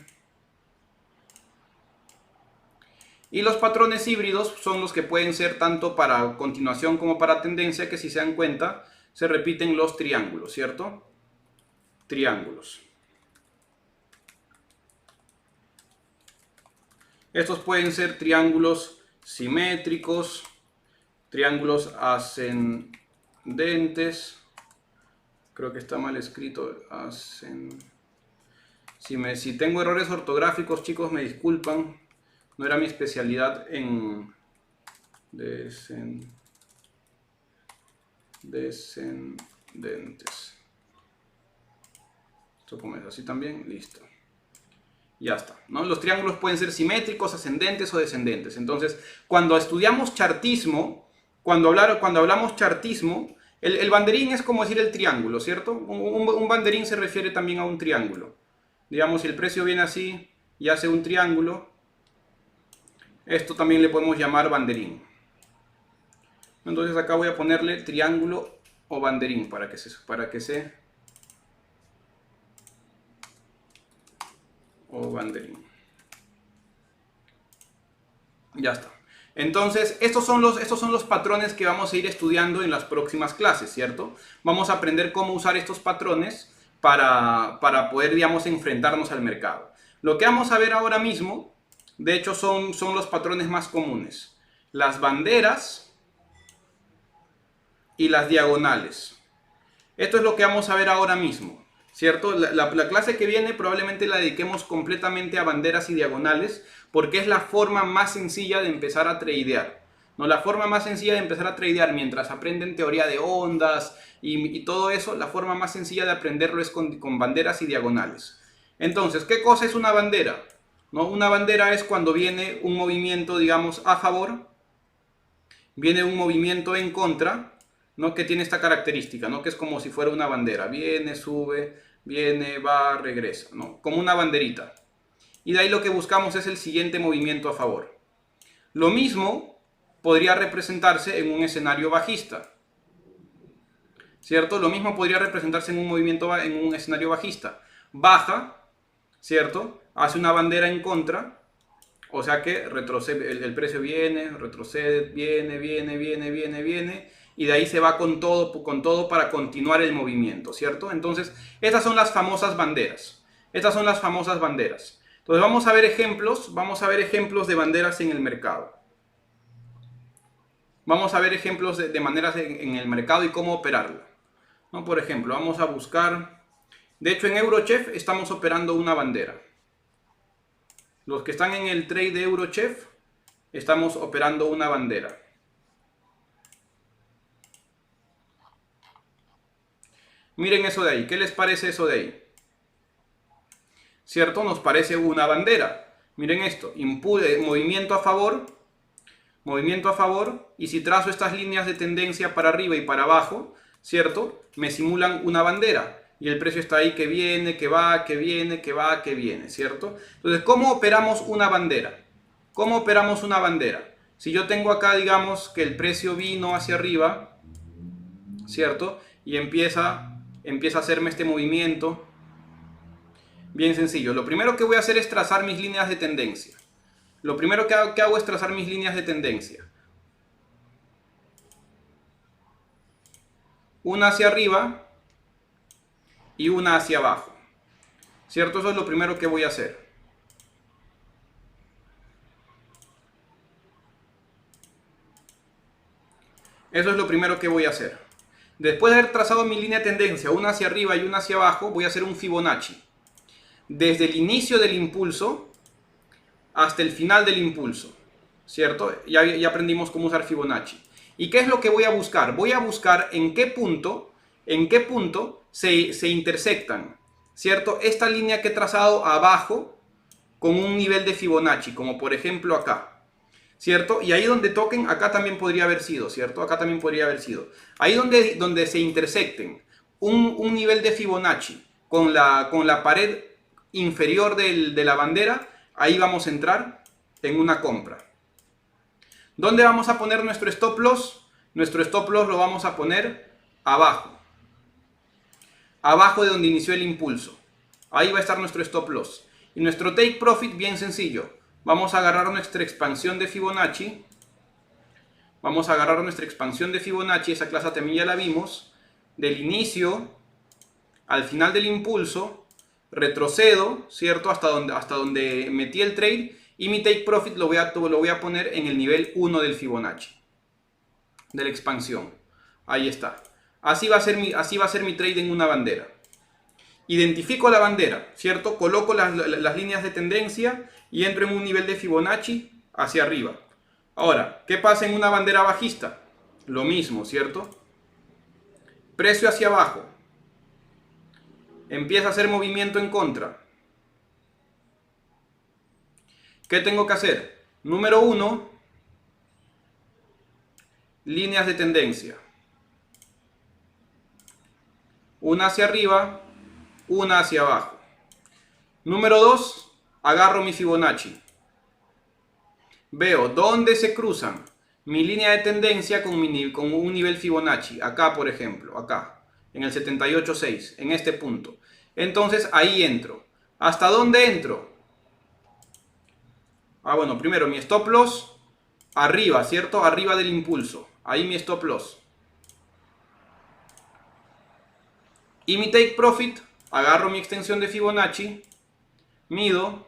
Y los patrones híbridos son los que pueden ser tanto para continuación como para tendencia, que si se dan cuenta, se repiten los triángulos, ¿cierto? Triángulos. Estos pueden ser triángulos simétricos, triángulos ascendentes. Creo que está mal escrito. Si tengo errores ortográficos, chicos, me disculpan. No era mi especialidad en descendentes. Esto comienza así también, listo. Ya está, ¿no? Los triángulos pueden ser simétricos, ascendentes o descendentes. Entonces, cuando estudiamos chartismo, cuando hablamos chartismo, el banderín es como decir el triángulo, ¿cierto? Un banderín se refiere también a un triángulo. Digamos, si el precio viene así y hace un triángulo, esto también le podemos llamar banderín. Entonces acá voy a ponerle triángulo o banderín para que se o banderín. Ya está. Entonces, estos son los patrones que vamos a ir estudiando en las próximas clases, ¿cierto? Vamos a aprender cómo usar estos patrones para poder, digamos, enfrentarnos al mercado. Lo que vamos a ver ahora mismo, de hecho, son los patrones más comunes. Las banderas y las diagonales. Esto es lo que vamos a ver ahora mismo, ¿cierto? La clase que viene probablemente la dediquemos completamente a banderas y diagonales porque es la forma más sencilla de empezar a tradear, ¿no? La forma más sencilla de empezar a tradear mientras aprenden teoría de ondas y todo eso, la forma más sencilla de aprenderlo es con banderas y diagonales. Entonces, ¿qué cosa es una bandera? ¿No? Una bandera es cuando viene un movimiento, digamos, a favor, viene un movimiento en contra, ¿no? Que tiene esta característica, ¿no? Que es como si fuera una bandera. Viene, sube, viene, va, regresa, ¿no? Como una banderita. Y de ahí lo que buscamos es el siguiente movimiento a favor. Lo mismo podría representarse en un escenario bajista, ¿cierto? Lo mismo podría representarse en un escenario bajista. Baja, ¿cierto? Hace una bandera en contra, o sea que retrocede, el precio viene, retrocede, viene, y de ahí se va con todo para continuar el movimiento, ¿cierto? Entonces, estas son las famosas banderas. Estas son las famosas banderas. Entonces, vamos a ver ejemplos de banderas en el mercado. Vamos a ver ejemplos de maneras en el mercado y cómo operarla, ¿no? Por ejemplo, vamos a buscar... De hecho, en Eurochef estamos operando una bandera. Los que están en el trade de Eurochef, estamos operando una bandera. Miren eso de ahí. ¿Qué les parece eso de ahí? ¿Cierto? Nos parece una bandera. Miren esto. Movimiento a favor. Movimiento a favor. Y si trazo estas líneas de tendencia para arriba y para abajo, ¿cierto? Me simulan una bandera. Y el precio está ahí que viene, que va, que viene, que va, que viene, ¿cierto? Entonces, ¿cómo operamos una bandera? ¿Cómo operamos una bandera? Si yo tengo acá, digamos, que el precio vino hacia arriba, ¿cierto? Y empieza a hacerme este movimiento. Bien sencillo. Lo primero que voy a hacer es trazar mis líneas de tendencia. Lo primero que hago es trazar mis líneas de tendencia. Una hacia arriba y una hacia abajo, ¿cierto? Eso es lo primero que voy a hacer. Eso es lo primero que voy a hacer. Después de haber trazado mi línea de tendencia, una hacia arriba y una hacia abajo, voy a hacer un Fibonacci. Desde el inicio del impulso hasta el final del impulso, ¿cierto? Ya aprendimos cómo usar Fibonacci. ¿Y qué es lo que voy a buscar? Voy a buscar en qué punto se intersectan, ¿cierto? Esta línea que he trazado abajo con un nivel de Fibonacci, como por ejemplo acá, ¿cierto? Y ahí donde toquen, acá también podría haber sido, ¿cierto? Acá también podría haber sido. Ahí donde se intersecten un nivel de Fibonacci con la pared inferior de la bandera, ahí vamos a entrar en una compra. ¿Dónde vamos a poner nuestro stop loss? Nuestro stop loss lo vamos a poner abajo. Abajo de donde inició el impulso. Ahí va a estar nuestro stop loss. Y nuestro take profit, bien sencillo. Vamos a agarrar nuestra expansión de Fibonacci. Vamos a agarrar nuestra expansión de Fibonacci. Esa clase también ya la vimos. Del inicio al final del impulso. Retrocedo, ¿cierto? Hasta donde metí el trade. Y mi take profit lo voy a poner en el nivel 1 del Fibonacci. De la expansión. Ahí está. Así va a ser mi trade en una bandera. Identifico la bandera, ¿cierto? Coloco las líneas de tendencia y entro en un nivel de Fibonacci hacia arriba. Ahora, ¿qué pasa en una bandera bajista? Lo mismo, ¿cierto? Precio hacia abajo. Empieza a hacer movimiento en contra. ¿Qué tengo que hacer? Número 1, líneas de tendencia. Una hacia arriba, una hacia abajo. Número 2, agarro mi Fibonacci. Veo dónde se cruzan mi línea de tendencia con un nivel Fibonacci. Acá, por ejemplo, acá, en el 78.6, en este punto. Entonces ahí entro. ¿Hasta dónde entro? Bueno, primero mi stop loss arriba, ¿cierto? Arriba del impulso. Ahí mi stop loss. Y mi take profit, agarro mi extensión de Fibonacci, mido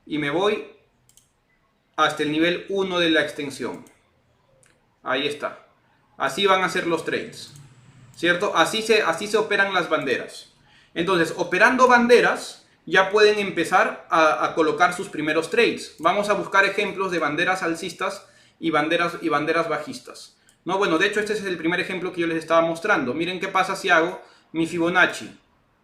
y me voy hasta el nivel 1 de la extensión. Ahí está. Así van a ser los trades, ¿cierto? Así se operan las banderas. Entonces, operando banderas, ya pueden empezar a colocar sus primeros trades. Vamos a buscar ejemplos de banderas alcistas y banderas bajistas. No, bueno, de hecho este es el primer ejemplo que yo les estaba mostrando. Miren qué pasa si hago mi Fibonacci.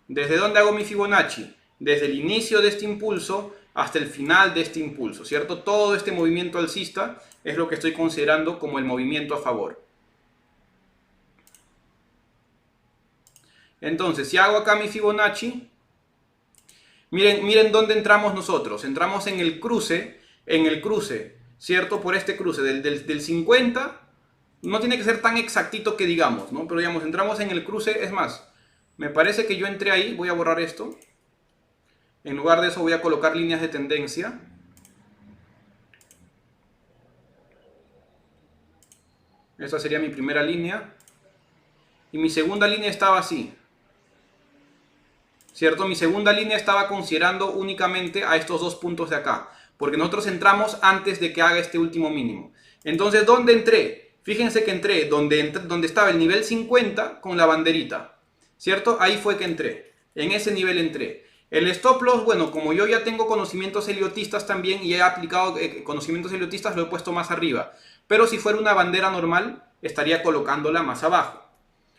¿Desde dónde hago mi Fibonacci? Desde el inicio de este impulso hasta el final de este impulso, ¿cierto? Todo este movimiento alcista es lo que estoy considerando como el movimiento a favor. Entonces, si hago acá mi Fibonacci, miren dónde entramos nosotros. Entramos en el cruce, ¿cierto? Por este cruce del 50, no tiene que ser tan exactito que digamos, ¿no? Pero digamos, entramos en el cruce, es más, me parece que yo entré ahí, voy a borrar esto. En lugar de eso voy a colocar líneas de tendencia. Esta sería mi primera línea. Y mi segunda línea estaba así, ¿cierto? Mi segunda línea estaba considerando únicamente a estos dos puntos de acá, porque nosotros entramos antes de que haga este último mínimo. Entonces, ¿dónde entré? Fíjense que entré donde estaba el nivel 50 con la banderita, ¿cierto? Ahí fue que entré, en ese nivel entré. El stop loss, bueno, como yo ya tengo conocimientos heliotistas también y he aplicado conocimientos heliotistas, lo he puesto más arriba. Pero si fuera una bandera normal, estaría colocándola más abajo,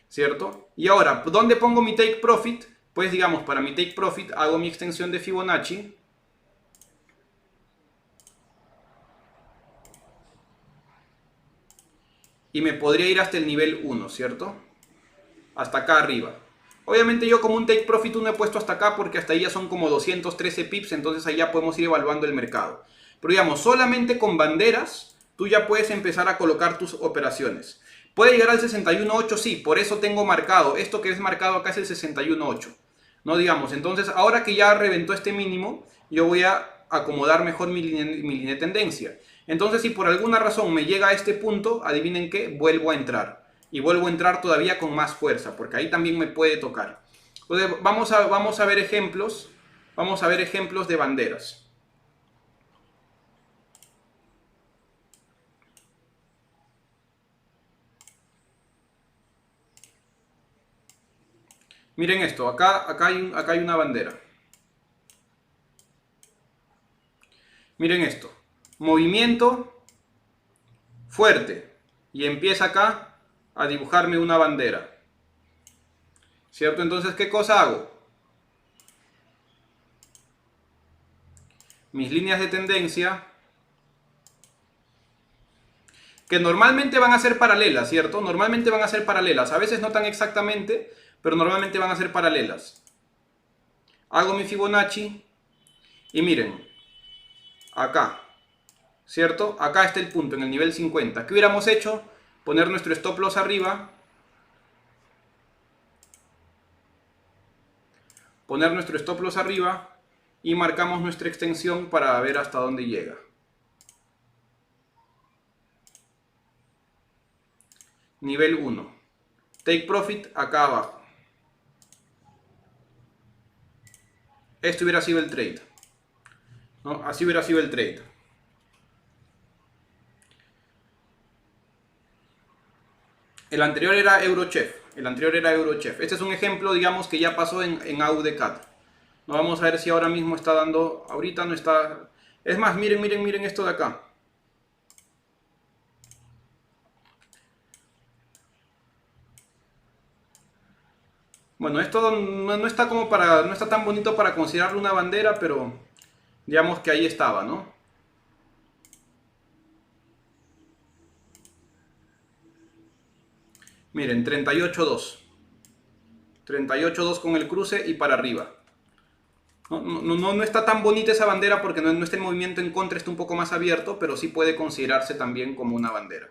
¿cierto? Y ahora, ¿dónde pongo mi take profit? Pues digamos, para mi take profit hago mi extensión de Fibonacci. Y me podría ir hasta el nivel 1, ¿cierto? Hasta acá arriba. Obviamente yo como un take profit 1 he puesto hasta acá porque hasta ahí ya son como 213 pips, entonces ahí ya podemos ir evaluando el mercado. Pero digamos, solamente con banderas tú ya puedes empezar a colocar tus operaciones. ¿Puede llegar al 61.8? Sí, por eso tengo marcado. Esto que es marcado acá es el 61.8. No digamos, entonces ahora que ya reventó este mínimo, yo voy a acomodar mejor mi línea de tendencia. Entonces si por alguna razón me llega a este punto, adivinen qué, vuelvo a entrar. Y vuelvo a entrar todavía con más fuerza, porque ahí también me puede tocar. Entonces vamos a ver ejemplos. Vamos a ver ejemplos de banderas. Miren esto, acá hay una bandera. Miren esto, movimiento fuerte y empieza acá a dibujarme una bandera, ¿cierto? Entonces, ¿qué cosa hago? Mis líneas de tendencia, que normalmente van a ser paralelas, ¿cierto? Normalmente van a ser paralelas, a veces no tan exactamente, pero normalmente van a ser paralelas. Hago mi Fibonacci y miren, acá, ¿cierto? Acá está el punto, en el nivel 50. ¿Qué hubiéramos hecho? Poner nuestro stop loss arriba. Poner nuestro stop loss arriba y marcamos nuestra extensión para ver hasta dónde llega. Nivel 1. Take profit acá abajo. Este hubiera sido el trade, ¿no? Así hubiera sido el trade. El anterior era Eurochef. El anterior era Eurochef. Este es un ejemplo, digamos, que ya pasó en AutoCAD. No, vamos a ver si ahora mismo está dando. Ahorita no está. Es más, miren, miren, miren esto de acá. Bueno, esto no está como para. No está tan bonito para considerarlo una bandera, pero digamos que ahí estaba, ¿no? Miren, 38.2. 38.2 con el cruce y para arriba. No está tan bonita esa bandera porque no está en movimiento en contra, está un poco más abierto, pero sí puede considerarse también como una bandera.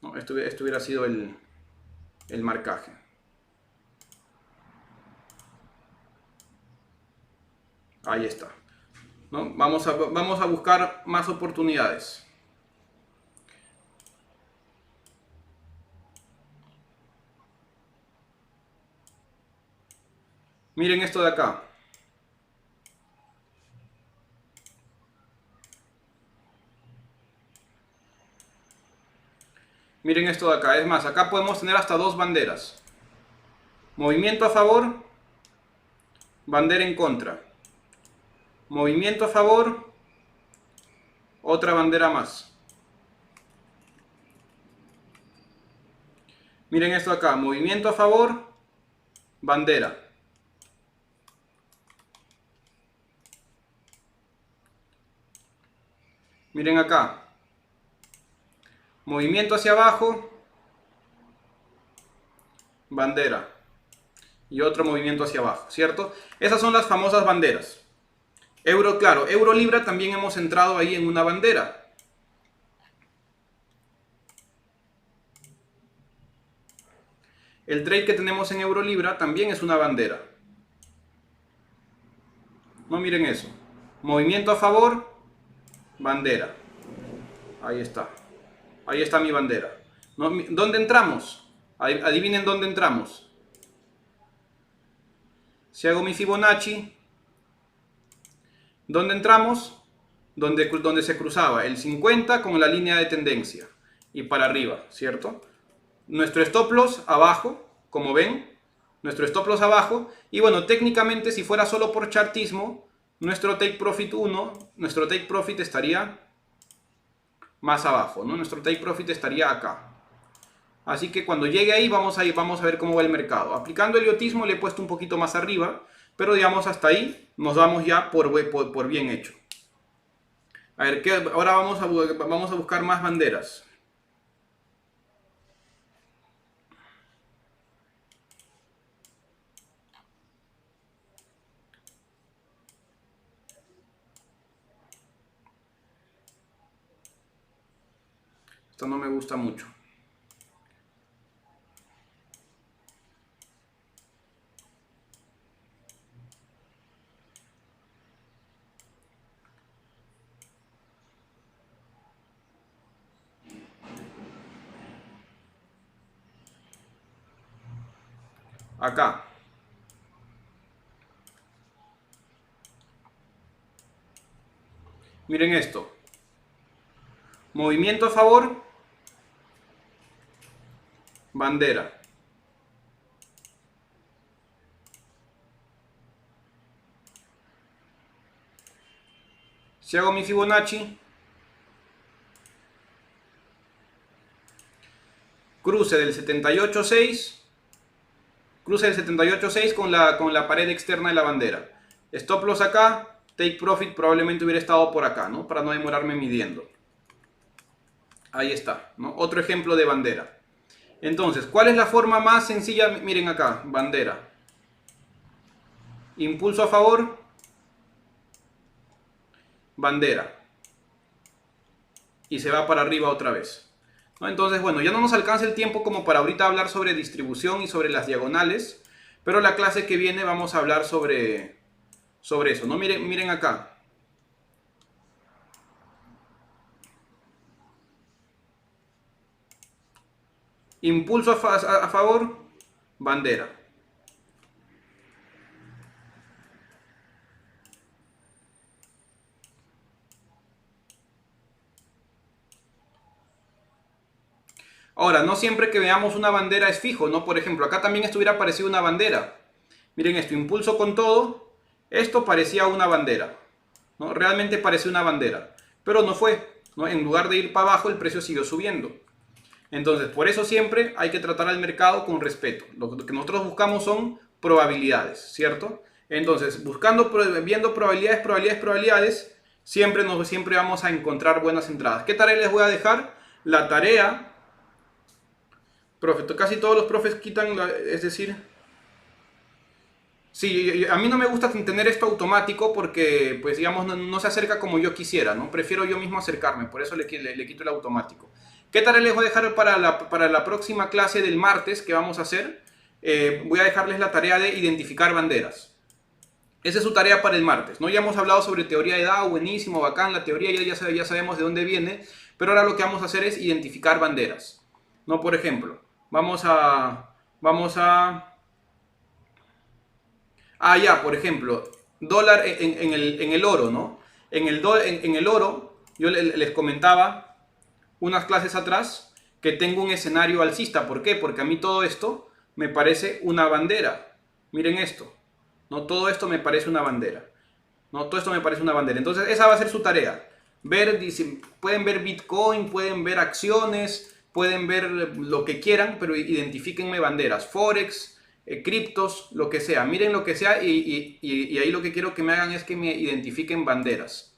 ¿No? Esto hubiera sido el marcaje. Ahí está. ¿No? Vamos a buscar más oportunidades. Miren esto de acá. Miren esto de acá. Es más, acá podemos tener hasta dos banderas. Movimiento a favor, bandera en contra. Movimiento a favor, otra bandera más. Miren esto de acá. Movimiento a favor, bandera. Miren acá. Movimiento hacia abajo, bandera. Y otro movimiento hacia abajo, ¿cierto? Esas son las famosas banderas. Euro, claro, Euro Libra también hemos entrado ahí en una bandera. El trade que tenemos en Euro Libra también es una bandera. No miren eso. Movimiento a favor, bandera. Ahí está. Ahí está mi bandera. ¿No? ¿Dónde entramos? Adivinen dónde entramos. Si hago mi Fibonacci, ¿dónde entramos? Donde se cruzaba el 50 con la línea de tendencia. Y para arriba, ¿cierto? Nuestro stop loss abajo, como ven. Nuestro stop loss abajo. Y bueno, técnicamente si fuera solo por chartismo, nuestro take profit 1, nuestro take profit estaría más abajo, ¿no? Nuestro take profit estaría acá. Así que cuando llegue ahí vamos a ver cómo va el mercado. Aplicando el heliotismo le he puesto un poquito más arriba, pero digamos hasta ahí nos vamos ya por bien hecho. A ver, ahora vamos a buscar más banderas. Esto no me gusta mucho. Acá. Miren esto. Movimiento a favor. Bandera. Si hago mi Fibonacci, cruce del 78.6, cruce del 78.6 con la pared externa de la bandera. Stop loss acá, take profit probablemente hubiera estado por acá, ¿no? Para no demorarme midiendo. Ahí está, ¿no? Otro ejemplo de bandera. Entonces, ¿cuál es la forma más sencilla? Miren acá, bandera. Impulso a favor, bandera. Y se va para arriba otra vez. ¿No? Entonces, bueno, ya no nos alcanza el tiempo como para ahorita hablar sobre distribución y sobre las diagonales. Pero la clase que viene vamos a hablar sobre eso, ¿no? Miren acá. Impulso a favor, bandera. Ahora, no siempre que veamos una bandera es fijo, ¿no? Por ejemplo, acá también esto hubiera parecido una bandera. Miren esto, impulso con todo. Esto parecía una bandera, ¿no? Realmente parecía una bandera, pero no fue, ¿no? En lugar de ir para abajo, el precio siguió subiendo. Entonces, por eso siempre hay que tratar al mercado con respeto. Lo que nosotros buscamos son probabilidades, ¿cierto? Entonces, viendo probabilidades, siempre vamos a encontrar buenas entradas. ¿Qué tarea les voy a dejar? La tarea, profe, casi todos los profes quitan, es decir, sí, a mí no me gusta tener esto automático porque, pues digamos, no se acerca como yo quisiera, ¿no? Prefiero yo mismo acercarme, por eso le quito el automático. ¿Qué tarea les voy a dejar para la próxima clase del martes que vamos a hacer? Voy a dejarles la tarea de identificar banderas. Esa es su tarea para el martes, ¿no? Ya hemos hablado sobre teoría de DAO, buenísimo, bacán, la teoría ya sabemos de dónde viene, pero ahora lo que vamos a hacer es identificar banderas, ¿no? Por ejemplo, vamos a ya, por ejemplo, dólar en el oro, ¿no? En el oro, yo les comentaba unas clases atrás que tengo un escenario alcista. ¿Por qué? Porque a mí todo esto me parece una bandera. Miren esto, ¿no? Todo esto me parece una bandera, ¿no? Todo esto me parece una bandera. Entonces, esa va a ser su tarea. Pueden ver Bitcoin, pueden ver acciones, pueden ver lo que quieran, pero identifíquenme banderas. Forex, criptos, lo que sea. Miren lo que sea y ahí lo que quiero que me hagan es que me identifiquen banderas.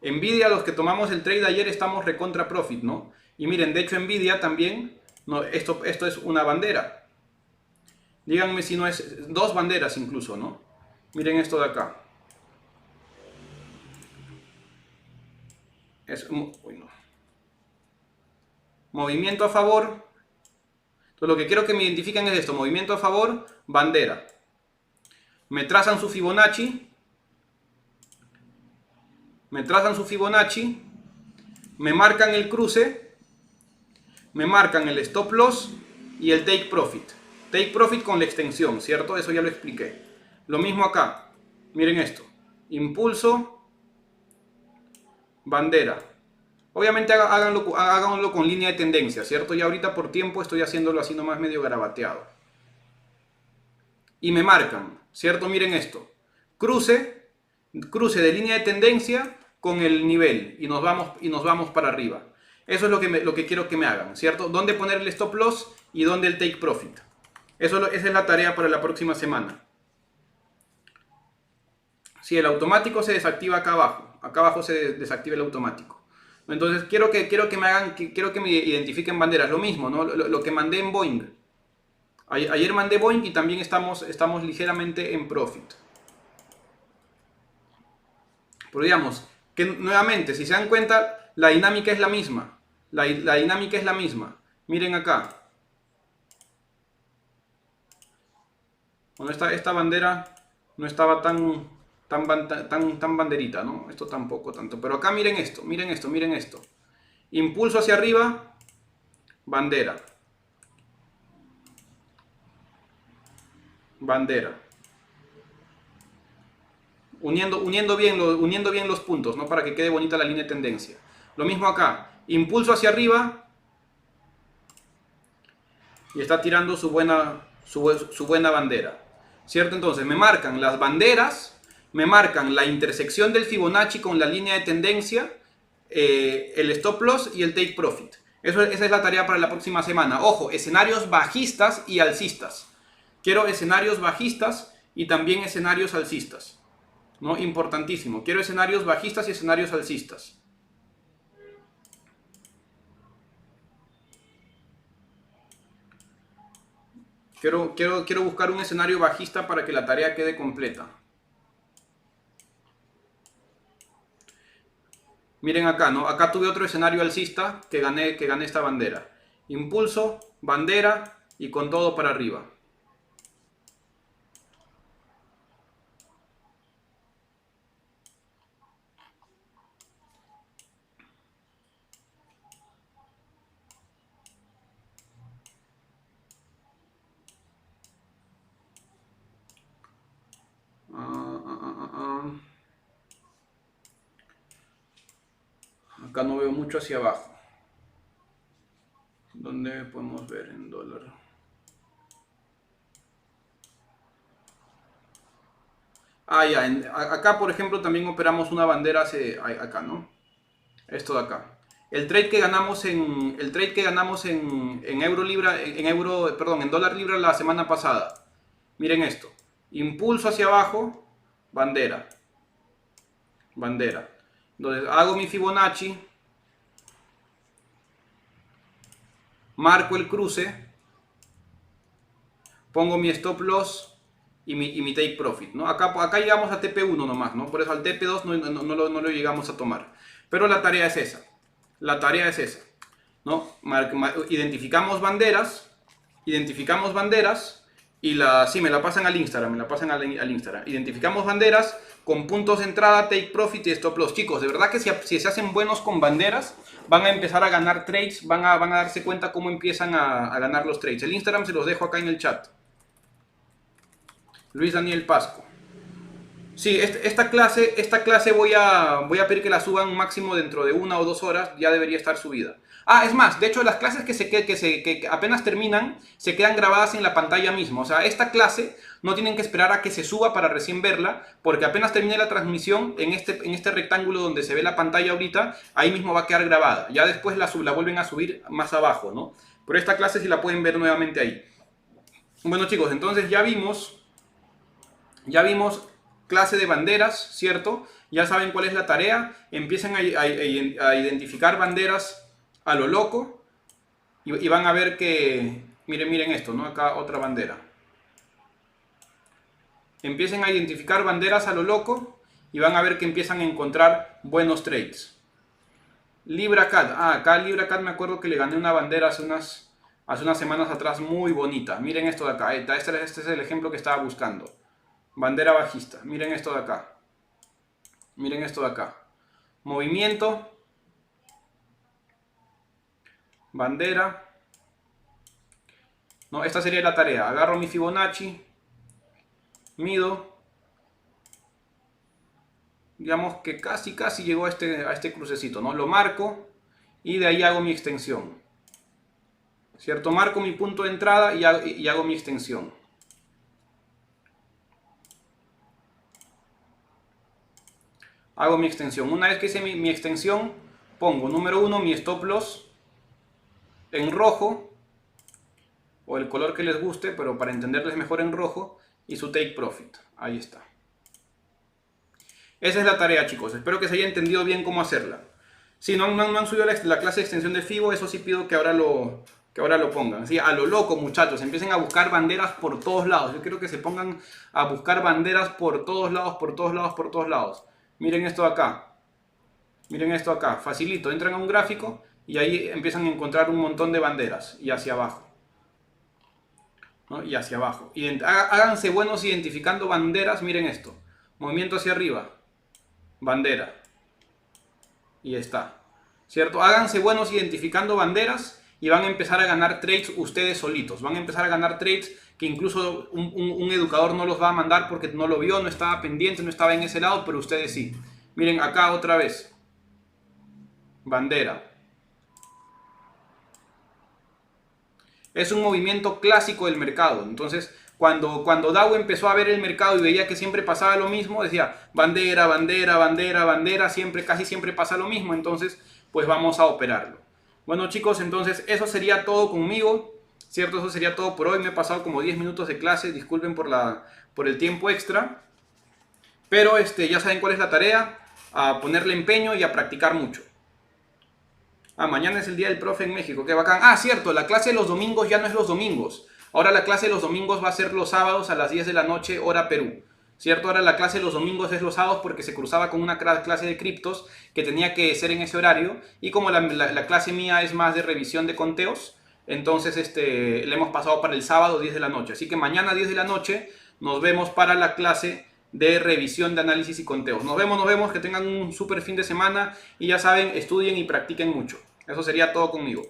Nvidia, los que tomamos el trade ayer estamos recontra profit, ¿no? Y miren, de hecho Nvidia también, no, esto es una bandera. Díganme si no es dos banderas incluso, ¿no? Miren esto de acá. Uy, no. Movimiento a favor. Entonces lo que quiero que me identifiquen es esto. Movimiento a favor, bandera. Me trazan su Fibonacci. Me marcan el cruce. Me marcan el stop loss y el take profit. Take profit con la extensión, ¿cierto? Eso ya lo expliqué. Lo mismo acá. Miren esto. Impulso, bandera. Obviamente háganlo con línea de tendencia, ¿cierto? Y ahorita por tiempo estoy haciéndolo así nomás medio garabateado. Y me marcan, ¿cierto? Miren esto. Cruce de línea de tendencia con el nivel y nos vamos para arriba. Eso es lo que quiero que me hagan, ¿cierto? ¿Dónde poner el stop loss y dónde el take profit? Esa es la tarea para la próxima semana. Si el automático se desactiva acá abajo se desactiva el automático. Entonces quiero que me identifiquen banderas, lo mismo, ¿no? Lo que mandé en Boeing. Ayer mandé Boeing y también estamos ligeramente en profit. Pero digamos que nuevamente, si se dan cuenta, la dinámica es la misma. La dinámica es la misma. Miren acá. Bueno, esta bandera no estaba tan banderita, ¿no? Esto tampoco tanto. Pero acá miren esto, miren esto, miren esto. Impulso hacia arriba, bandera. Bandera. Uniendo bien los puntos, ¿no? Para que quede bonita la línea de tendencia. Lo mismo acá. Impulso hacia arriba. Y está tirando su buena bandera. ¿Cierto? Entonces me marcan las banderas, me marcan la intersección del Fibonacci con la línea de tendencia, el stop loss y el take profit. Esa es la tarea para la próxima semana. Ojo, escenarios bajistas y alcistas. Quiero escenarios bajistas y también escenarios alcistas, ¿no? Importantísimo. Quiero escenarios bajistas y escenarios alcistas. Quiero buscar un escenario bajista para que la tarea quede completa. Miren acá, ¿no? Acá tuve otro escenario alcista que gané esta bandera. Impulso, bandera y con todo para arriba. Acá no veo mucho hacia abajo. ¿Dónde podemos ver en dólar? Ya, acá por ejemplo también operamos una bandera acá, ¿no? Esto de acá. El trade que ganamos en euro libra, en dólar libra la semana pasada. Miren esto. Impulso hacia abajo, bandera. Bandera. Entonces hago mi Fibonacci. Marco el cruce. Pongo mi stop loss y mi take profit, ¿no? Acá llegamos a TP1 nomás, ¿no? Por eso al TP2 no lo llegamos a tomar. Pero la tarea es esa. La tarea es esa, ¿no? Identificamos banderas y sí, me la pasan al Instagram, Identificamos banderas con puntos de entrada, take profit y stop loss. Chicos, de verdad que si se hacen buenos con banderas, van a empezar a ganar trades, van a darse cuenta cómo empiezan a ganar los trades. El Instagram se los dejo acá en el chat. Luis Daniel Pasco. Sí, esta clase voy a pedir que la suban máximo dentro de 1 o 2 horas, ya debería estar subida. Es más, de hecho las clases que apenas terminan se quedan grabadas en la pantalla mismo. O sea, esta clase no tienen que esperar a que se suba para recién verla, porque apenas termine la transmisión, en este rectángulo donde se ve la pantalla ahorita, ahí mismo va a quedar grabada. Ya después la vuelven a subir más abajo, ¿no? Pero esta clase sí la pueden ver nuevamente ahí. Bueno chicos, entonces ya vimos clase de banderas, ¿cierto? Ya saben cuál es la tarea. Empiecen a identificar banderas a lo loco y van a ver que, miren esto, ¿no? Acá otra bandera. Empiecen a identificar banderas a lo loco y van a ver que empiezan a encontrar buenos trades. LibraCAD. Acá LibraCAD me acuerdo que le gané una bandera hace unas semanas atrás muy bonita. Miren esto de acá. Este es el ejemplo que estaba buscando. Bandera bajista. Miren esto de acá. Miren esto de acá. Movimiento. Bandera. No, esta sería la tarea. Agarro mi Fibonacci. Mido. Digamos que casi llegó a este crucecito, ¿no? Lo marco y de ahí hago mi extensión. ¿Cierto? Marco mi punto de entrada y hago mi extensión. Hago mi extensión. Una vez que hice mi extensión, pongo número 1 mi stop loss en rojo, o el color que les guste, pero para entenderles mejor en rojo, y su take profit. Ahí está. Esa es la tarea, chicos. Espero que se haya entendido bien cómo hacerla. Si no han subido la clase de extensión de Fibo, eso sí pido que ahora lo pongan. ¿Sí? A lo loco, muchachos. Empiecen a buscar banderas por todos lados. Yo quiero que se pongan a buscar banderas por todos lados. Miren esto de acá. Miren esto acá. Facilito. Entran a un gráfico y ahí empiezan a encontrar un montón de banderas. Y hacia abajo. ¿No? Y hacia abajo. Háganse buenos identificando banderas. Miren esto. Movimiento hacia arriba. Bandera. Y está. ¿Cierto? Háganse buenos identificando banderas y van a empezar a ganar trades ustedes solitos. Van a empezar a ganar trades que incluso un educador no los va a mandar porque no lo vio, no estaba pendiente, no estaba en ese lado, pero ustedes sí. Miren acá otra vez. Bandera. Es un movimiento clásico del mercado. Entonces, cuando Dow empezó a ver el mercado y veía que siempre pasaba lo mismo, decía bandera, bandera, bandera, bandera, casi siempre pasa lo mismo. Entonces, pues vamos a operarlo. Bueno chicos, entonces eso sería todo conmigo, ¿cierto? Eso sería todo por hoy. Me he pasado como 10 minutos de clase, disculpen por el tiempo extra. Pero ya saben cuál es la tarea, a ponerle empeño y a practicar mucho. Mañana es el día del profe en México, qué bacán. Cierto, la clase de los domingos ya no es los domingos. Ahora la clase de los domingos va a ser los sábados a las 10 de la noche, hora Perú. ¿Cierto? Ahora la clase de los domingos es los sábados porque se cruzaba con una clase de criptos que tenía que ser en ese horario. Y como la clase mía es más de revisión de conteos, entonces le hemos pasado para el sábado 10 de la noche. Así que mañana 10 de la noche nos vemos para la clase de revisión de análisis y conteos. Nos vemos, que tengan un súper fin de semana y ya saben, estudien y practiquen mucho. Eso sería todo conmigo.